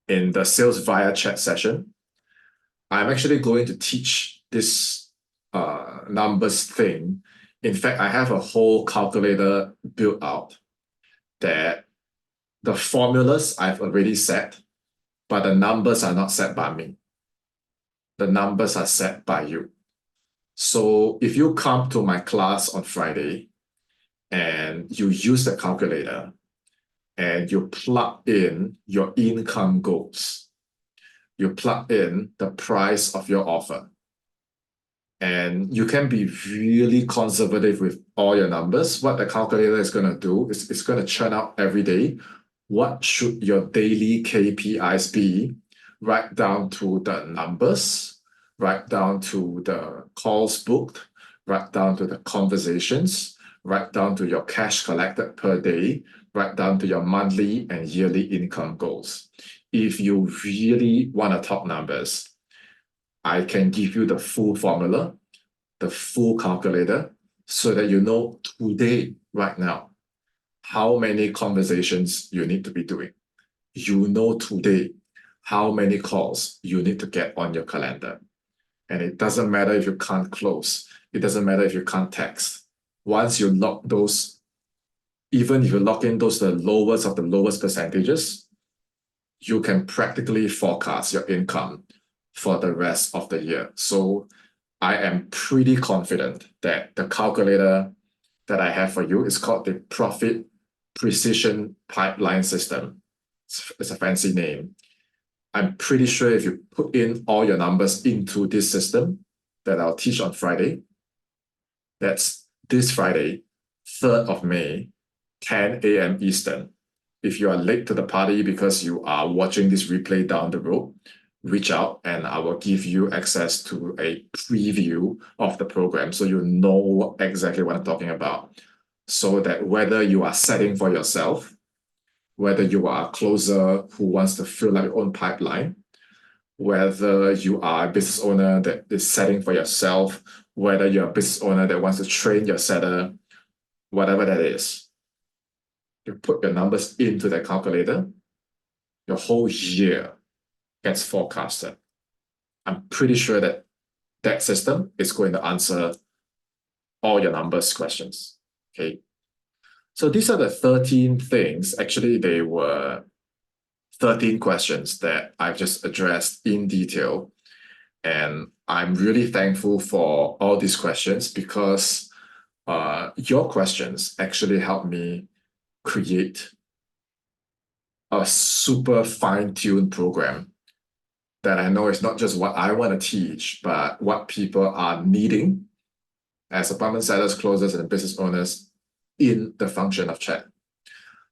in the sales via chat session, I'm actually going to teach this numbers thing. In fact, I have a whole calculator built out that the formulas I've already set, but the numbers are not set by me. The numbers are set by you. So if you come to my class on Friday and you use the calculator and you plug in your income goals, you plug in the price of your offer, and you can be really conservative with all your numbers. What the calculator is going to do is it's going to churn out every day what should your daily KPIs be, right down to the numbers, right down to the calls booked, right down to the conversations, right down to your cash collected per day, right down to your monthly and yearly income goals. If you really want to talk numbers, I can give you the full formula, the full calculator, so that you know today, right now, how many conversations you need to be doing. You know today how many calls you need to get on your calendar. And it doesn't matter if you can't close. It doesn't matter if you can't text. Once you lock those, even if you lock in those the lowest of the lowest percentages, you can practically forecast your income for the rest of the year. So I am pretty confident that the calculator that I have for you is called the Profit Precision Pipeline System. It's a fancy name. I'm pretty sure if you put in all your numbers into this system that I'll teach on Friday, that's this Friday, 3rd of May, 10 a.m. Eastern. If you are late to the party because you are watching this replay down the road, reach out and I will give you access to a preview of the program so you know exactly what I'm talking about. So that whether you are setting for yourself, whether you are a closer who wants to fill out your own pipeline, whether you are a business owner that is setting for yourself, whether you're a business owner that wants to train your setter, whatever that is. You put your numbers into the calculator, your whole year gets forecasted. I'm pretty sure that that system is going to answer all your numbers questions. Okay. So these are the 13 things. Actually, they were 13 questions that I've just addressed in detail. And I'm really thankful for all these questions because your questions actually help me create a super fine-tuned program that I know is not just what I want to teach, but what people are needing as apartment sellers, closers, and business owners in the function of chat.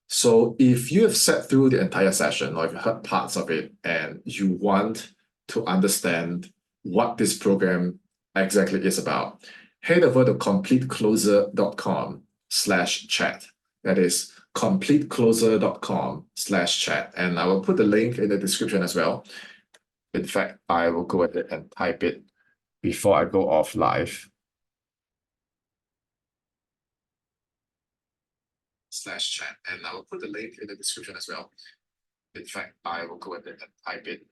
So if you have sat through the entire session or if you heard parts of it and you want to understand what this program exactly is about, head over to completecloser.com/chat. That is completecloser.com/chat. And I will put the link in the description as well. In fact, I will go ahead and type it before I go off live. /chat. And I will put the link in the description as well. In fact, I will go ahead and type it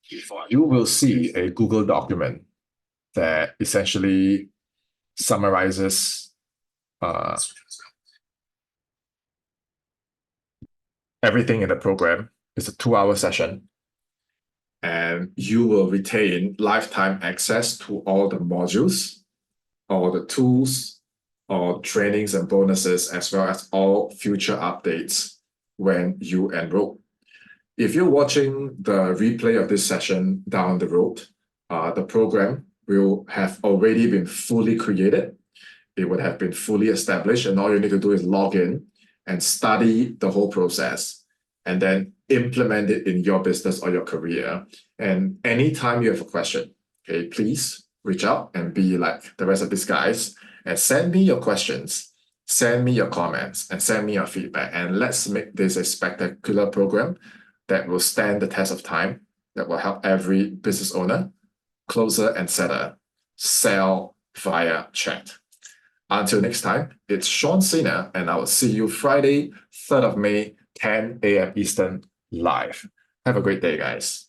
before. You will see a Google document that essentially summarizes everything in the program. It's a 2-hour session. And you will retain lifetime access to all the modules, all the tools, all trainings and bonuses, as well as all future updates when you enroll. If you're watching the replay of this session down the road, the program will have already been fully created. It would have been fully established, and all you need to do is log in and study the whole process and then implement it in your business or your career. And anytime you have a question, okay, please reach out and be like the rest of these guys and send me your questions, send me your comments, and send me your feedback. And let's make this a spectacular program that will stand the test of time, that will help every business owner, closer, and setter sell via chat. Until next time, it's Sena, and I will see you Friday, 3rd of May, 10 a.m. Eastern, live. Have a great day, guys.